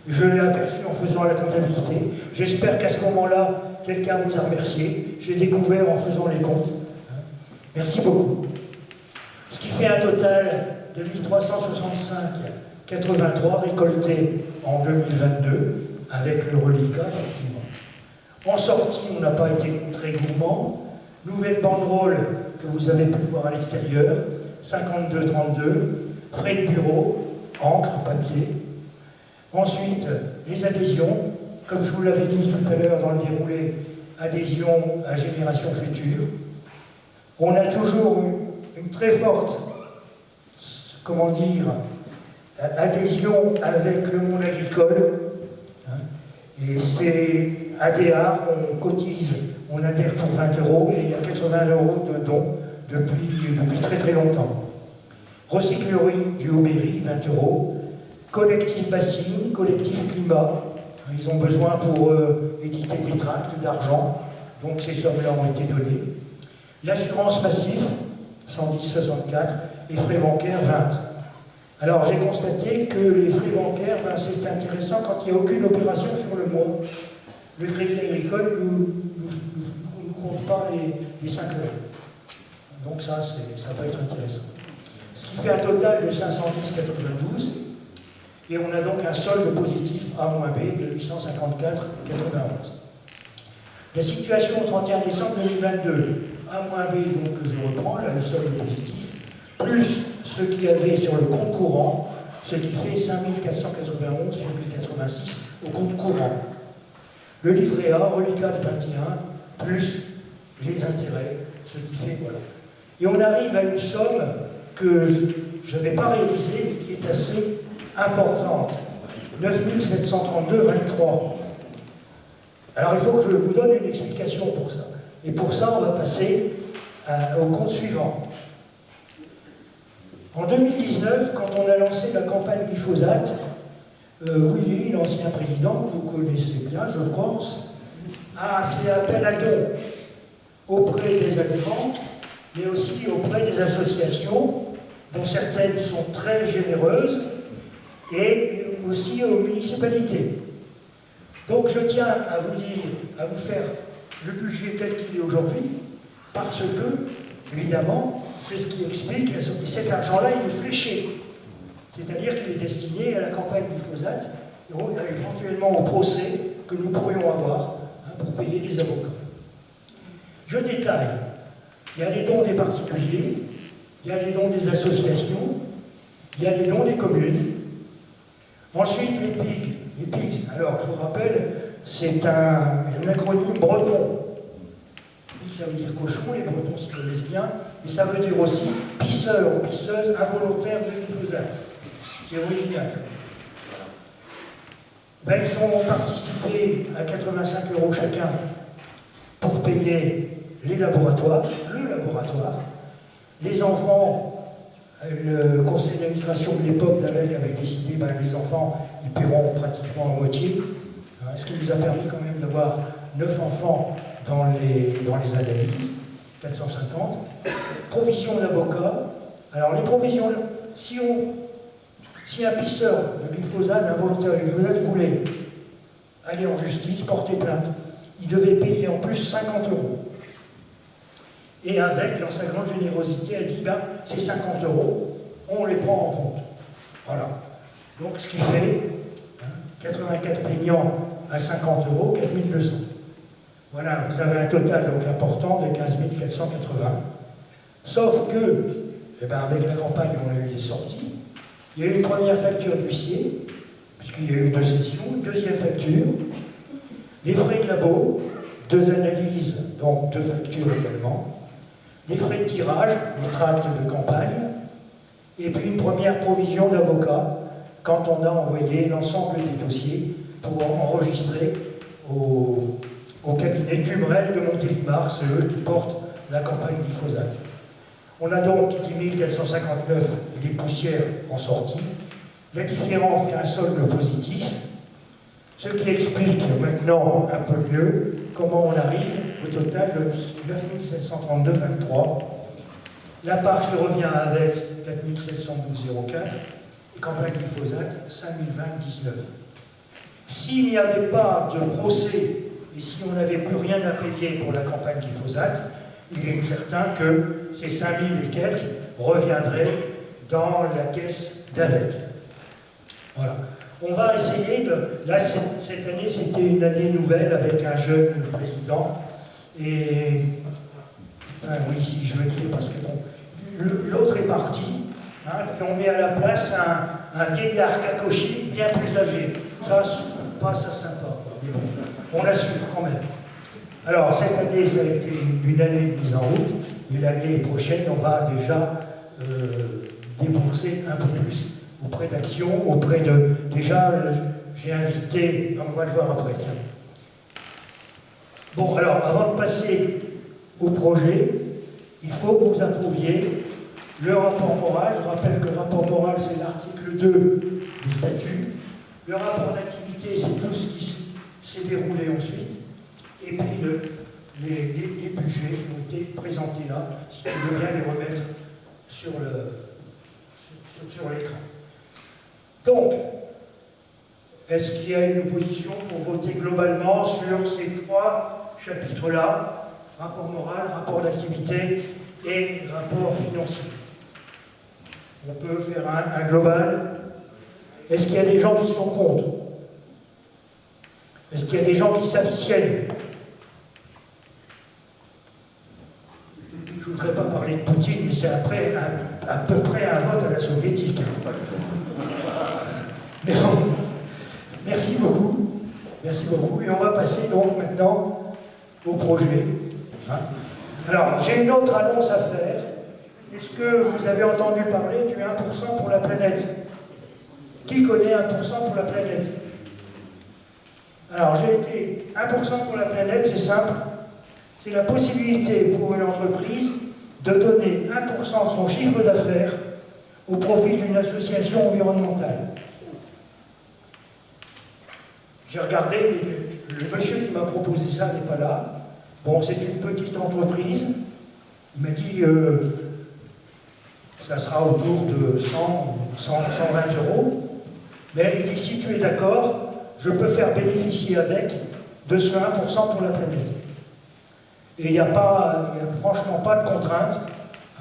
Je l'ai aperçu en faisant la comptabilité. J'espère qu'à ce moment-là, quelqu'un vous a remercié. J'ai découvert en faisant les comptes. Merci beaucoup. Ce qui fait un total de 1365,83 récoltés en 2022 avec le reliquat, effectivement. En sortie, on n'a pas été très gourmand. Nouvelle banderole que vous avez pu voir à l'extérieur, 52,32. Frais de bureau, encre, papier. Ensuite, les adhésions, comme je vous l'avais dit tout à l'heure dans le déroulé, adhésion à Génération Future. On a toujours une très forte, comment dire, adhésion avec le monde agricole. Et c'est ADA, on cotise, on adhère pour 20 euros et il y a 80 euros de dons depuis très très longtemps. Recyclerie du Aubéry, 20 euros. Collectif Bassine, collectif Climat, ils ont besoin pour éditer des tracts d'argent, donc ces sommes-là ont été données. L'assurance passive, 110,64, et frais bancaires, 20. Alors j'ai constaté que les frais bancaires, ben, c'est intéressant quand il n'y a aucune opération sur le mois. Le Crédit Agricole ne nous compte pas les 5 €. Donc ça peut être intéressant. Ce qui fait un total de 510,92. Et on a donc un solde positif A-B de 854,91. La situation au 31 décembre 2022, A-B, donc que je reprends, là, le solde positif, plus ce qu'il y avait sur le compte courant, ce qui fait 5 491,86 au compte courant. Le livret A, reliquat de 21, plus les intérêts, ce qui fait, voilà. Et on arrive à une somme que je n'avais pas réalisée, mais qui est assez importante. 9 732,23. Alors il faut que je vous donne une explication pour ça. Et pour ça, on va passer au compte suivant. En 2019, quand on a lancé la campagne glyphosate, Willy, l'ancien président, que vous connaissez bien, je pense, a fait appel à dons auprès des adhérents, mais aussi auprès des associations, dont certaines sont très généreuses, et aussi aux municipalités. Donc je tiens à vous dire, à vous faire le budget tel qu'il est aujourd'hui, parce que, évidemment, c'est ce qui explique, cet argent-là, il est fléché. C'est-à-dire qu'il est destiné à la campagne glyphosate, et éventuellement au procès que nous pourrions avoir pour payer des avocats. Je détaille. Il y a les dons des particuliers, il y a les dons des associations, il y a les dons des communes. Ensuite, les PIG. Les PIG, alors je vous rappelle, c'est un acronyme breton. PIG, ça veut dire cochon, les Bretons s'y connaissent bien, mais ça veut dire aussi pisseur ou pisseuse involontaire de glyphosate. C'est original. Ben, ils ont participé à 85 € chacun pour payer les laboratoires, le laboratoire. Les enfants, le conseil d'administration de l'époque d'AVEC avait décidé, ben, les enfants, ils paieront pratiquement à moitié, ce qui nous a permis quand même d'avoir 9 enfants dans les analyses, 450. Provision d'avocats. Alors les provisions, si un pisseur de glyphosate, un volontaire de glyphosate voulait aller en justice, porter plainte, il devait payer en plus 50 €. Et avec, dans sa grande générosité, a dit, ben, ces 50 €, on les prend en compte. Voilà. Donc ce qui fait 84 plaignants à 50 €, 4 200. Voilà, vous avez un total donc important de 15 480. Sauf que, eh ben, avec la campagne, on a eu des sorties. Il y a eu une première facture d'huissier, puisqu'il y a eu 2 sessions, une deuxième facture, les frais de labo, 2 analyses, donc 2 factures également, les frais de tirage, les tracts de campagne, et puis une première provision d'avocat quand on a envoyé l'ensemble des dossiers pour enregistrer au cabinet Dumrel de Montélimar, c'est eux qui portent la campagne glyphosate. On a donc 10 459 et des poussières en sortie. La différence fait un solde positif, ce qui explique maintenant un peu mieux comment on arrive au total de 9 732,23. La part qui revient avec 4 712,04 et campagne glyphosate 5 020,19. S'il n'y avait pas de procès et si on n'avait plus rien à payer pour la campagne glyphosate, il est certain que ces 5 000 et quelques reviendraient dans la caisse d'AVEC. Voilà. On va essayer de... Là, cette année, c'était une année nouvelle avec un jeune président. Et... Enfin, oui, si je veux dire, parce que bon, l'autre est parti. Hein, et on met à la place un vieillard cacochi bien plus âgé. Ça, je trouve pas ça sympa. Mais bon, on l'assure quand même. Alors, cette année, ça a été une année de mise en route. Et l'année prochaine, on va déjà débourser un peu plus auprès d'Action, auprès de... Déjà, j'ai invité, on va le voir après, tiens. Bon, alors, avant de passer au projet, il faut que vous approuviez le rapport moral. Je rappelle que le rapport moral, c'est l'article 2 des statuts. Le rapport d'activité, c'est tout ce qui s'est déroulé ensuite. Et puis, les budgets qui ont été présentés là, si tu veux bien les remettre sur l'écran. Donc, est-ce qu'il y a une opposition pour voter globalement sur ces 3 chapitres-là, rapport moral, rapport d'activité et rapport financier? On peut faire un global. Est-ce qu'il y a des gens qui sont contre? Est-ce qu'il y a des gens qui s'abstiennent? Je ne voudrais pas parler de Poutine, mais c'est après à peu près un vote à la soviétique. Mais bon, merci beaucoup. Merci beaucoup. Et on va passer donc maintenant au projet. Alors, j'ai une autre annonce à faire. Est-ce que vous avez entendu parler du 1% pour la planète? Qui connaît 1% pour la planète? Alors, j'ai été 1% pour la planète, c'est simple. C'est la possibilité pour une entreprise de donner 1% de son chiffre d'affaires au profit d'une association environnementale. J'ai regardé, le monsieur qui m'a proposé ça n'est pas là. Bon, c'est une petite entreprise. Il m'a dit ça sera autour de 120 euros. Mais il dit, si tu es d'accord, je peux faire bénéficier avec de ce 1% pour la planète. Et il n'y a franchement pas de contrainte,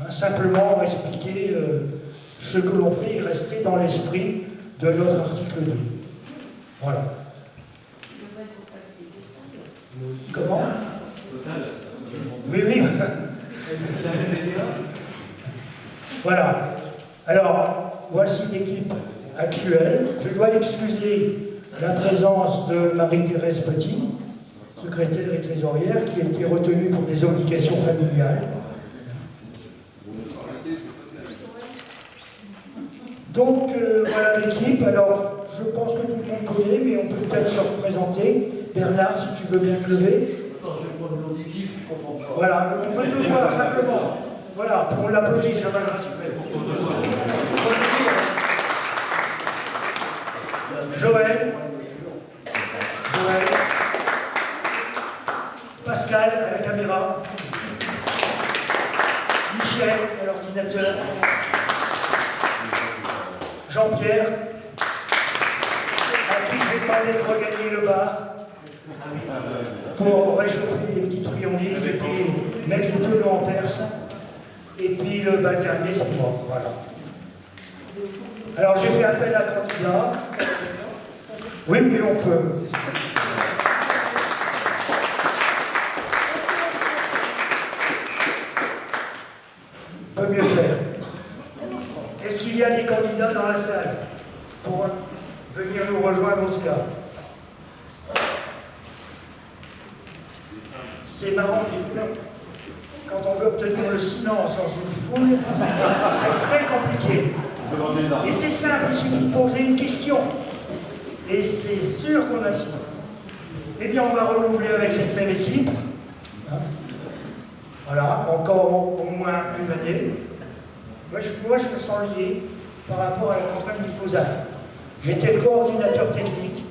hein, simplement expliquer ce que l'on fait et rester dans l'esprit de notre article 2. Voilà. Comment? Oui, oui. Voilà. Alors, voici l'équipe actuelle. Je dois excuser la présence de Marie-Thérèse Petit, secrétaire et trésorière, qui a été retenue pour des obligations familiales. Donc, voilà l'équipe. Alors, je pense que tout le monde connaît, mais on peut peut-être se représenter. Bernard, si tu veux bien te lever. Voilà, on veut te voir simplement. Voilà, on l'applaudit, ça va le respect. Joël. Pascal à la caméra. Michel à l'ordinateur. Jean-Pierre, à qui j'ai demandé de regagner le bar pour réchauffer les petites friandises et puis mettre les tonneaux en perse. Et puis le bal dernier, c'est moi. Voilà. Alors j'ai fait appel à candidat. Oui, oui, on peut. On peut mieux faire. Est-ce qu'il y a des candidats dans la salle pour venir nous rejoindre au CA? C'est marrant, quand on veut obtenir le silence dans une foule, c'est très compliqué. Et c'est simple, il suffit de poser une question. Et c'est sûr qu'on a le silence. Eh bien, on va renouveler avec cette même équipe. Voilà, encore au moins une année. Moi, je me sens lié par rapport à la campagne glyphosate. J'étais le coordinateur technique,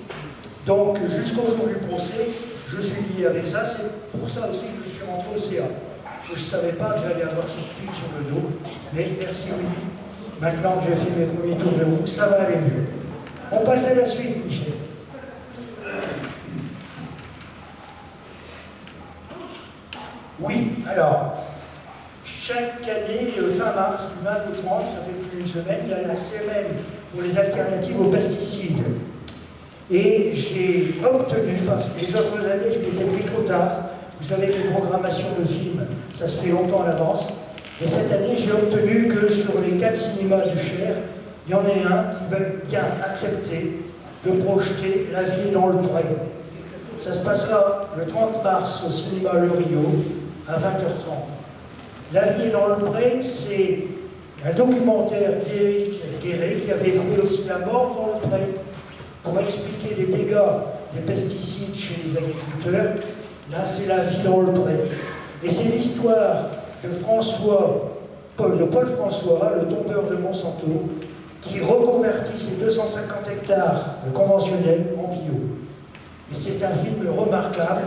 donc jusqu'au jour du procès, je suis lié avec ça. C'est pour ça aussi que je suis rentré au CA. Je ne savais pas que j'allais avoir cette pile sur le dos, mais merci Willy. Maintenant que j'ai fait mes premiers tours de roue, ça va aller mieux. On passe à la suite, Michel. Oui, alors, chaque année, fin mars, du 20 au 30, ça fait plus d'une semaine, il y a la semaine pour les alternatives aux pesticides. Et j'ai obtenu, parce que les autres années, je m'étais pris trop tard. Vous savez que les programmations de films, ça se fait longtemps à l'avance. Et cette année, j'ai obtenu que sur les 4 cinémas du Cher, il y en ait un qui veut bien accepter de projeter La vie est dans le pré. Ça se passera le 30 mars au cinéma Le Rio, à 20h30. La vie est dans le pré, c'est un documentaire d'Éric Guéret qui avait fait aussi La mort dans le pré, pour expliquer les dégâts des pesticides chez les agriculteurs. Là, c'est La vie dans le pré. Et c'est l'histoire de Paul François, le tombeur de Monsanto, qui reconvertit ses 250 hectares de conventionnel en bio. Et c'est un film remarquable,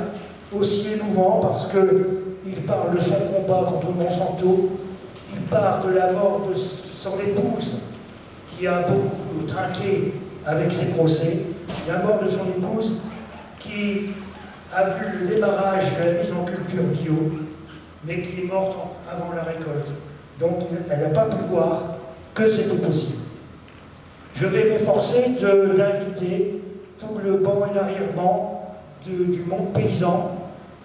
aussi émouvant parce qu'il parle de son combat contre Monsanto, il parle de la mort de son épouse, qui qui a beaucoup trinqué avec ses procès, la mort de son épouse qui a vu le démarrage de la mise en culture bio, mais qui est morte avant la récolte. Donc elle n'a pas pu voir que c'était possible. Je vais m'efforcer d'inviter tout le banc et l'arrière-banc du monde paysan,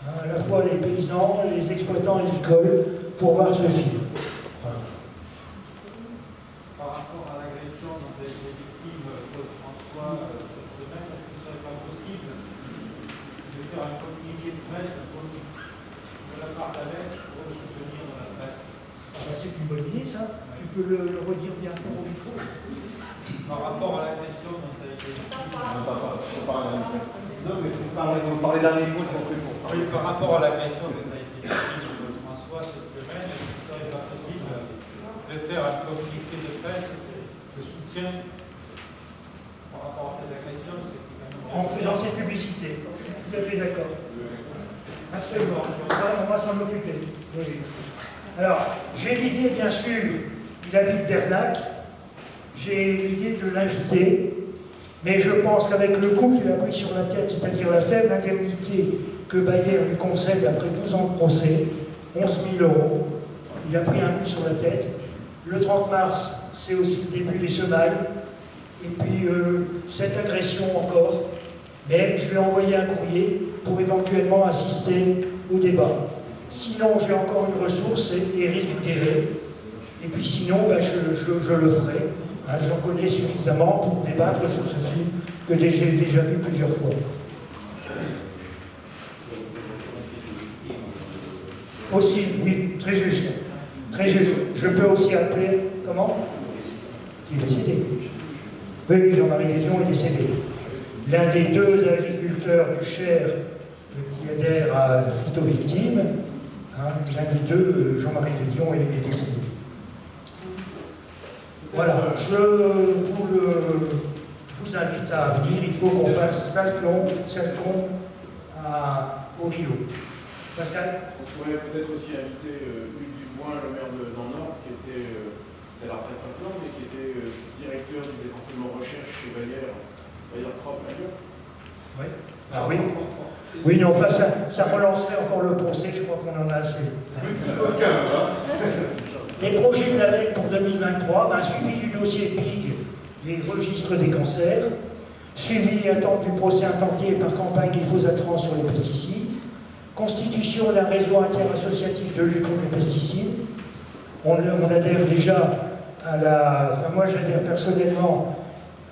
à la fois les paysans, les exploitants agricoles, pour voir ce film. Voilà. Par rapport à l'agression dont a été victime Claude François cette semaine, est-ce qu'il ne serait pas possible de faire un communiqué de presse de la part d'Alex pour le soutenir dans la presse? C'est une bonne idée, ça. Tu peux le redire bien au micro. Par rapport à l'agression dont a été victime. Non, mais vous parlez d'un écho, si on fait pour. Oui, par rapport à l'agression dont a été victime Claude François cette semaine, est-ce qu'il ne serait pas possible de faire un communiqué de presse de soutien par rapport à cette agression? En faisant cette publicité. Je suis tout à fait d'accord. Absolument. On va s'en occuper. Oui. Alors, j'ai l'idée, bien sûr, il habite Bernac, j'ai l'idée de l'inviter, mais je pense qu'avec le coup qu'il a pris sur la tête, c'est-à-dire la faible indemnité que Bayer lui concède après 12 ans de procès, 11 000 €, il a pris un coup sur la tête. Le 30 mars, c'est aussi le début des semailles, et puis cette agression encore, mais je lui ai envoyé un courrier pour éventuellement assister au débat. Sinon, j'ai encore une ressource, c'est Éric Duguerré. Et puis sinon, ben, je le ferai. Hein, j'en connais suffisamment pour débattre sur ce film que j'ai déjà vu plusieurs fois. Aussi, oui, très juste. Très juste. Je peux aussi appeler, comment? Il est décédé. Oui, Jean-Marie Lézion est décédé. L'un des deux agriculteurs du Cher qui adhère à Phytovictime, hein, l'un des deux, Jean-Marie Lézion, est décédé. Voilà, je vous invite à venir. Il faut qu'on fasse Salcon au Rio. Pascal? On pourrait peut-être aussi inviter Hugues Dubois, le maire d'An-Nord, qui était à la retraite maintenant, mais qui était directeur du département recherche chez Bayer propre à Lyon. Oui. Ah oui. Oui, non, enfin, ça relancerait encore le procès, je crois qu'on en a assez. Les projets de l'AVEC pour 2023, suivi du dossier PIG, les registres des cancers, suivi et attente du procès intenté par campagne glyphosate sur les pesticides, constitution d'un réseau interassociatif de lutte contre les pesticides. On adhère déjà à moi j'adhère personnellement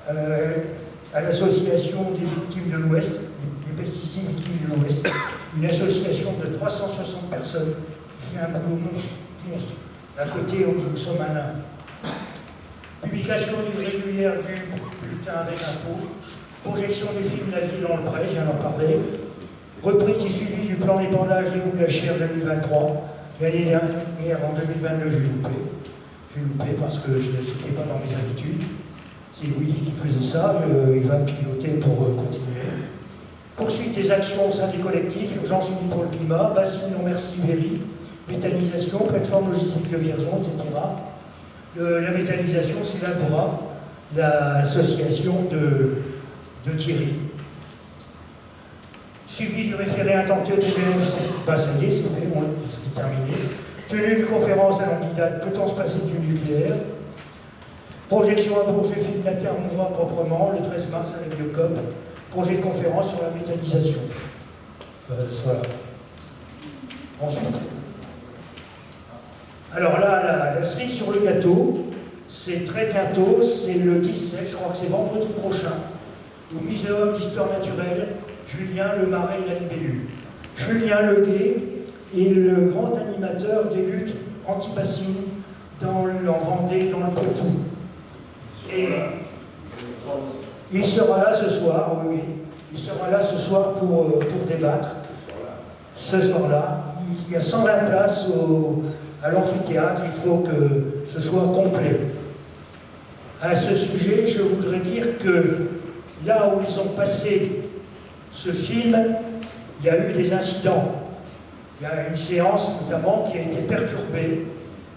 à l'association des victimes de l'Ouest, des pesticides victimes de l'Ouest, une association de 360 personnes qui fait un boulot monstre. À côté, nous sommes un nain. Publication régulière du bulletin avec info, projection des films La vie dans le pré, je viens d'en parler, reprise et suivi du plan d'épandage des boules à chair 2023. L'année dernière, en 2022, j'ai loupé parce que ce n'était pas dans mes habitudes. C'est Willy qui faisait ça, il va me piloter pour continuer. Poursuite des actions au sein des collectifs, Urgence Unie pour le climat, Bassine Non Merci Berry, méthanisation, plateforme logistique de Vierzon, etc. La méthanisation, c'est l'ABRA, l'association de Thierry. Suivi du référé intenté au TVF, ça y est, c'est terminé. Tenue de conférence à l'Antidate, peut-on se passer du nucléaire? Projection à Bourges, film La Terre mourra proprement, le 13 mars avec le COP. Projet de conférence sur la méthanisation. Voilà. Ensuite, alors là, la cerise sur le gâteau, c'est très bientôt, c'est le 17, je crois que c'est vendredi prochain, au Muséum d'Histoire Naturelle, Julien Le Marais et la Libellule. Julien Leguet est le grand animateur des luttes anti-bassines en Vendée, dans le Poitou. Et il sera là ce soir, oui. Il sera là ce soir pour débattre. Ce soir-là, il y a 120 places à l'amphithéâtre, il faut que ce soit complet. À ce sujet, je voudrais dire que là où ils ont passé ce film, il y a eu des incidents. Il y a une séance notamment qui a été perturbée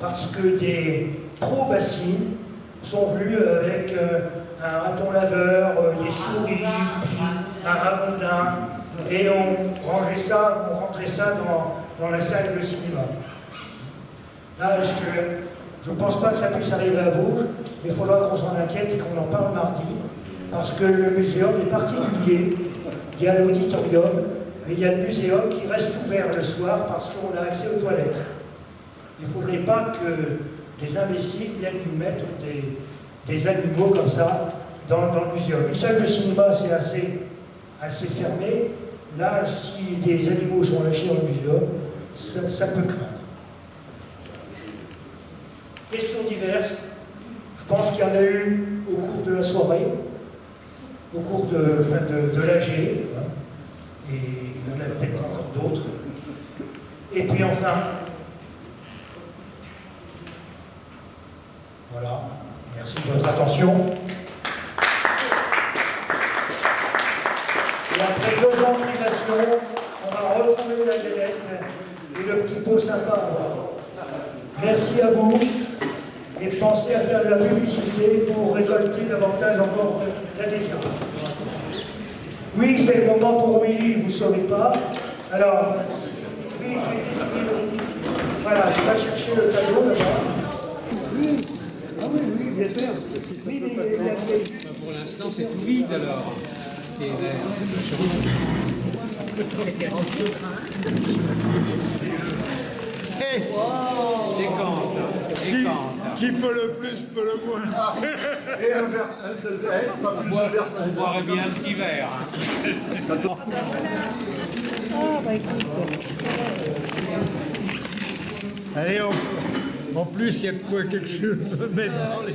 parce que des pro-bassines sont venus avec un raton laveur, des souris, un ragondin, et on rentrait ça dans la salle de cinéma. Là, je ne pense pas que ça puisse arriver à Bourges, mais il faudra qu'on s'en inquiète et qu'on en parle mardi, parce que le muséum est particulier. Il y a l'auditorium, mais il y a le muséum qui reste ouvert le soir parce qu'on a accès aux toilettes. Il ne faudrait pas que des imbéciles viennent nous mettre des animaux comme ça dans le muséum. Une salle de cinéma, c'est assez fermé. Là, si des animaux sont lâchés dans le muséum, ça peut craindre. Questions diverses. Je pense qu'il y en a eu au cours de la soirée, au cours de l'AG, hein, et il y en a peut-être encore d'autres. Et puis enfin, voilà, merci de votre attention. Et après 2 ans de privation, on va retrouver la galette et le petit pot sympa à boire. Merci à vous. Et pensez à faire de la publicité pour récolter davantage encore d'adhésion. Oui, c'est le moment pour Willy, vous ne saurez pas. Alors, oui, voilà, je vais chercher le tableau là-bas. Oui, ah oui, bien sûr. Oui, mais pour l'instant, c'est tout vide alors. Et Qui peut le plus, peut le moins. Et un seul verre, pas plus de verre. on boirait bien un petit verre. Ah, bah écoute. Allez, en plus, il y a de quoi quelque chose à mettre dans les...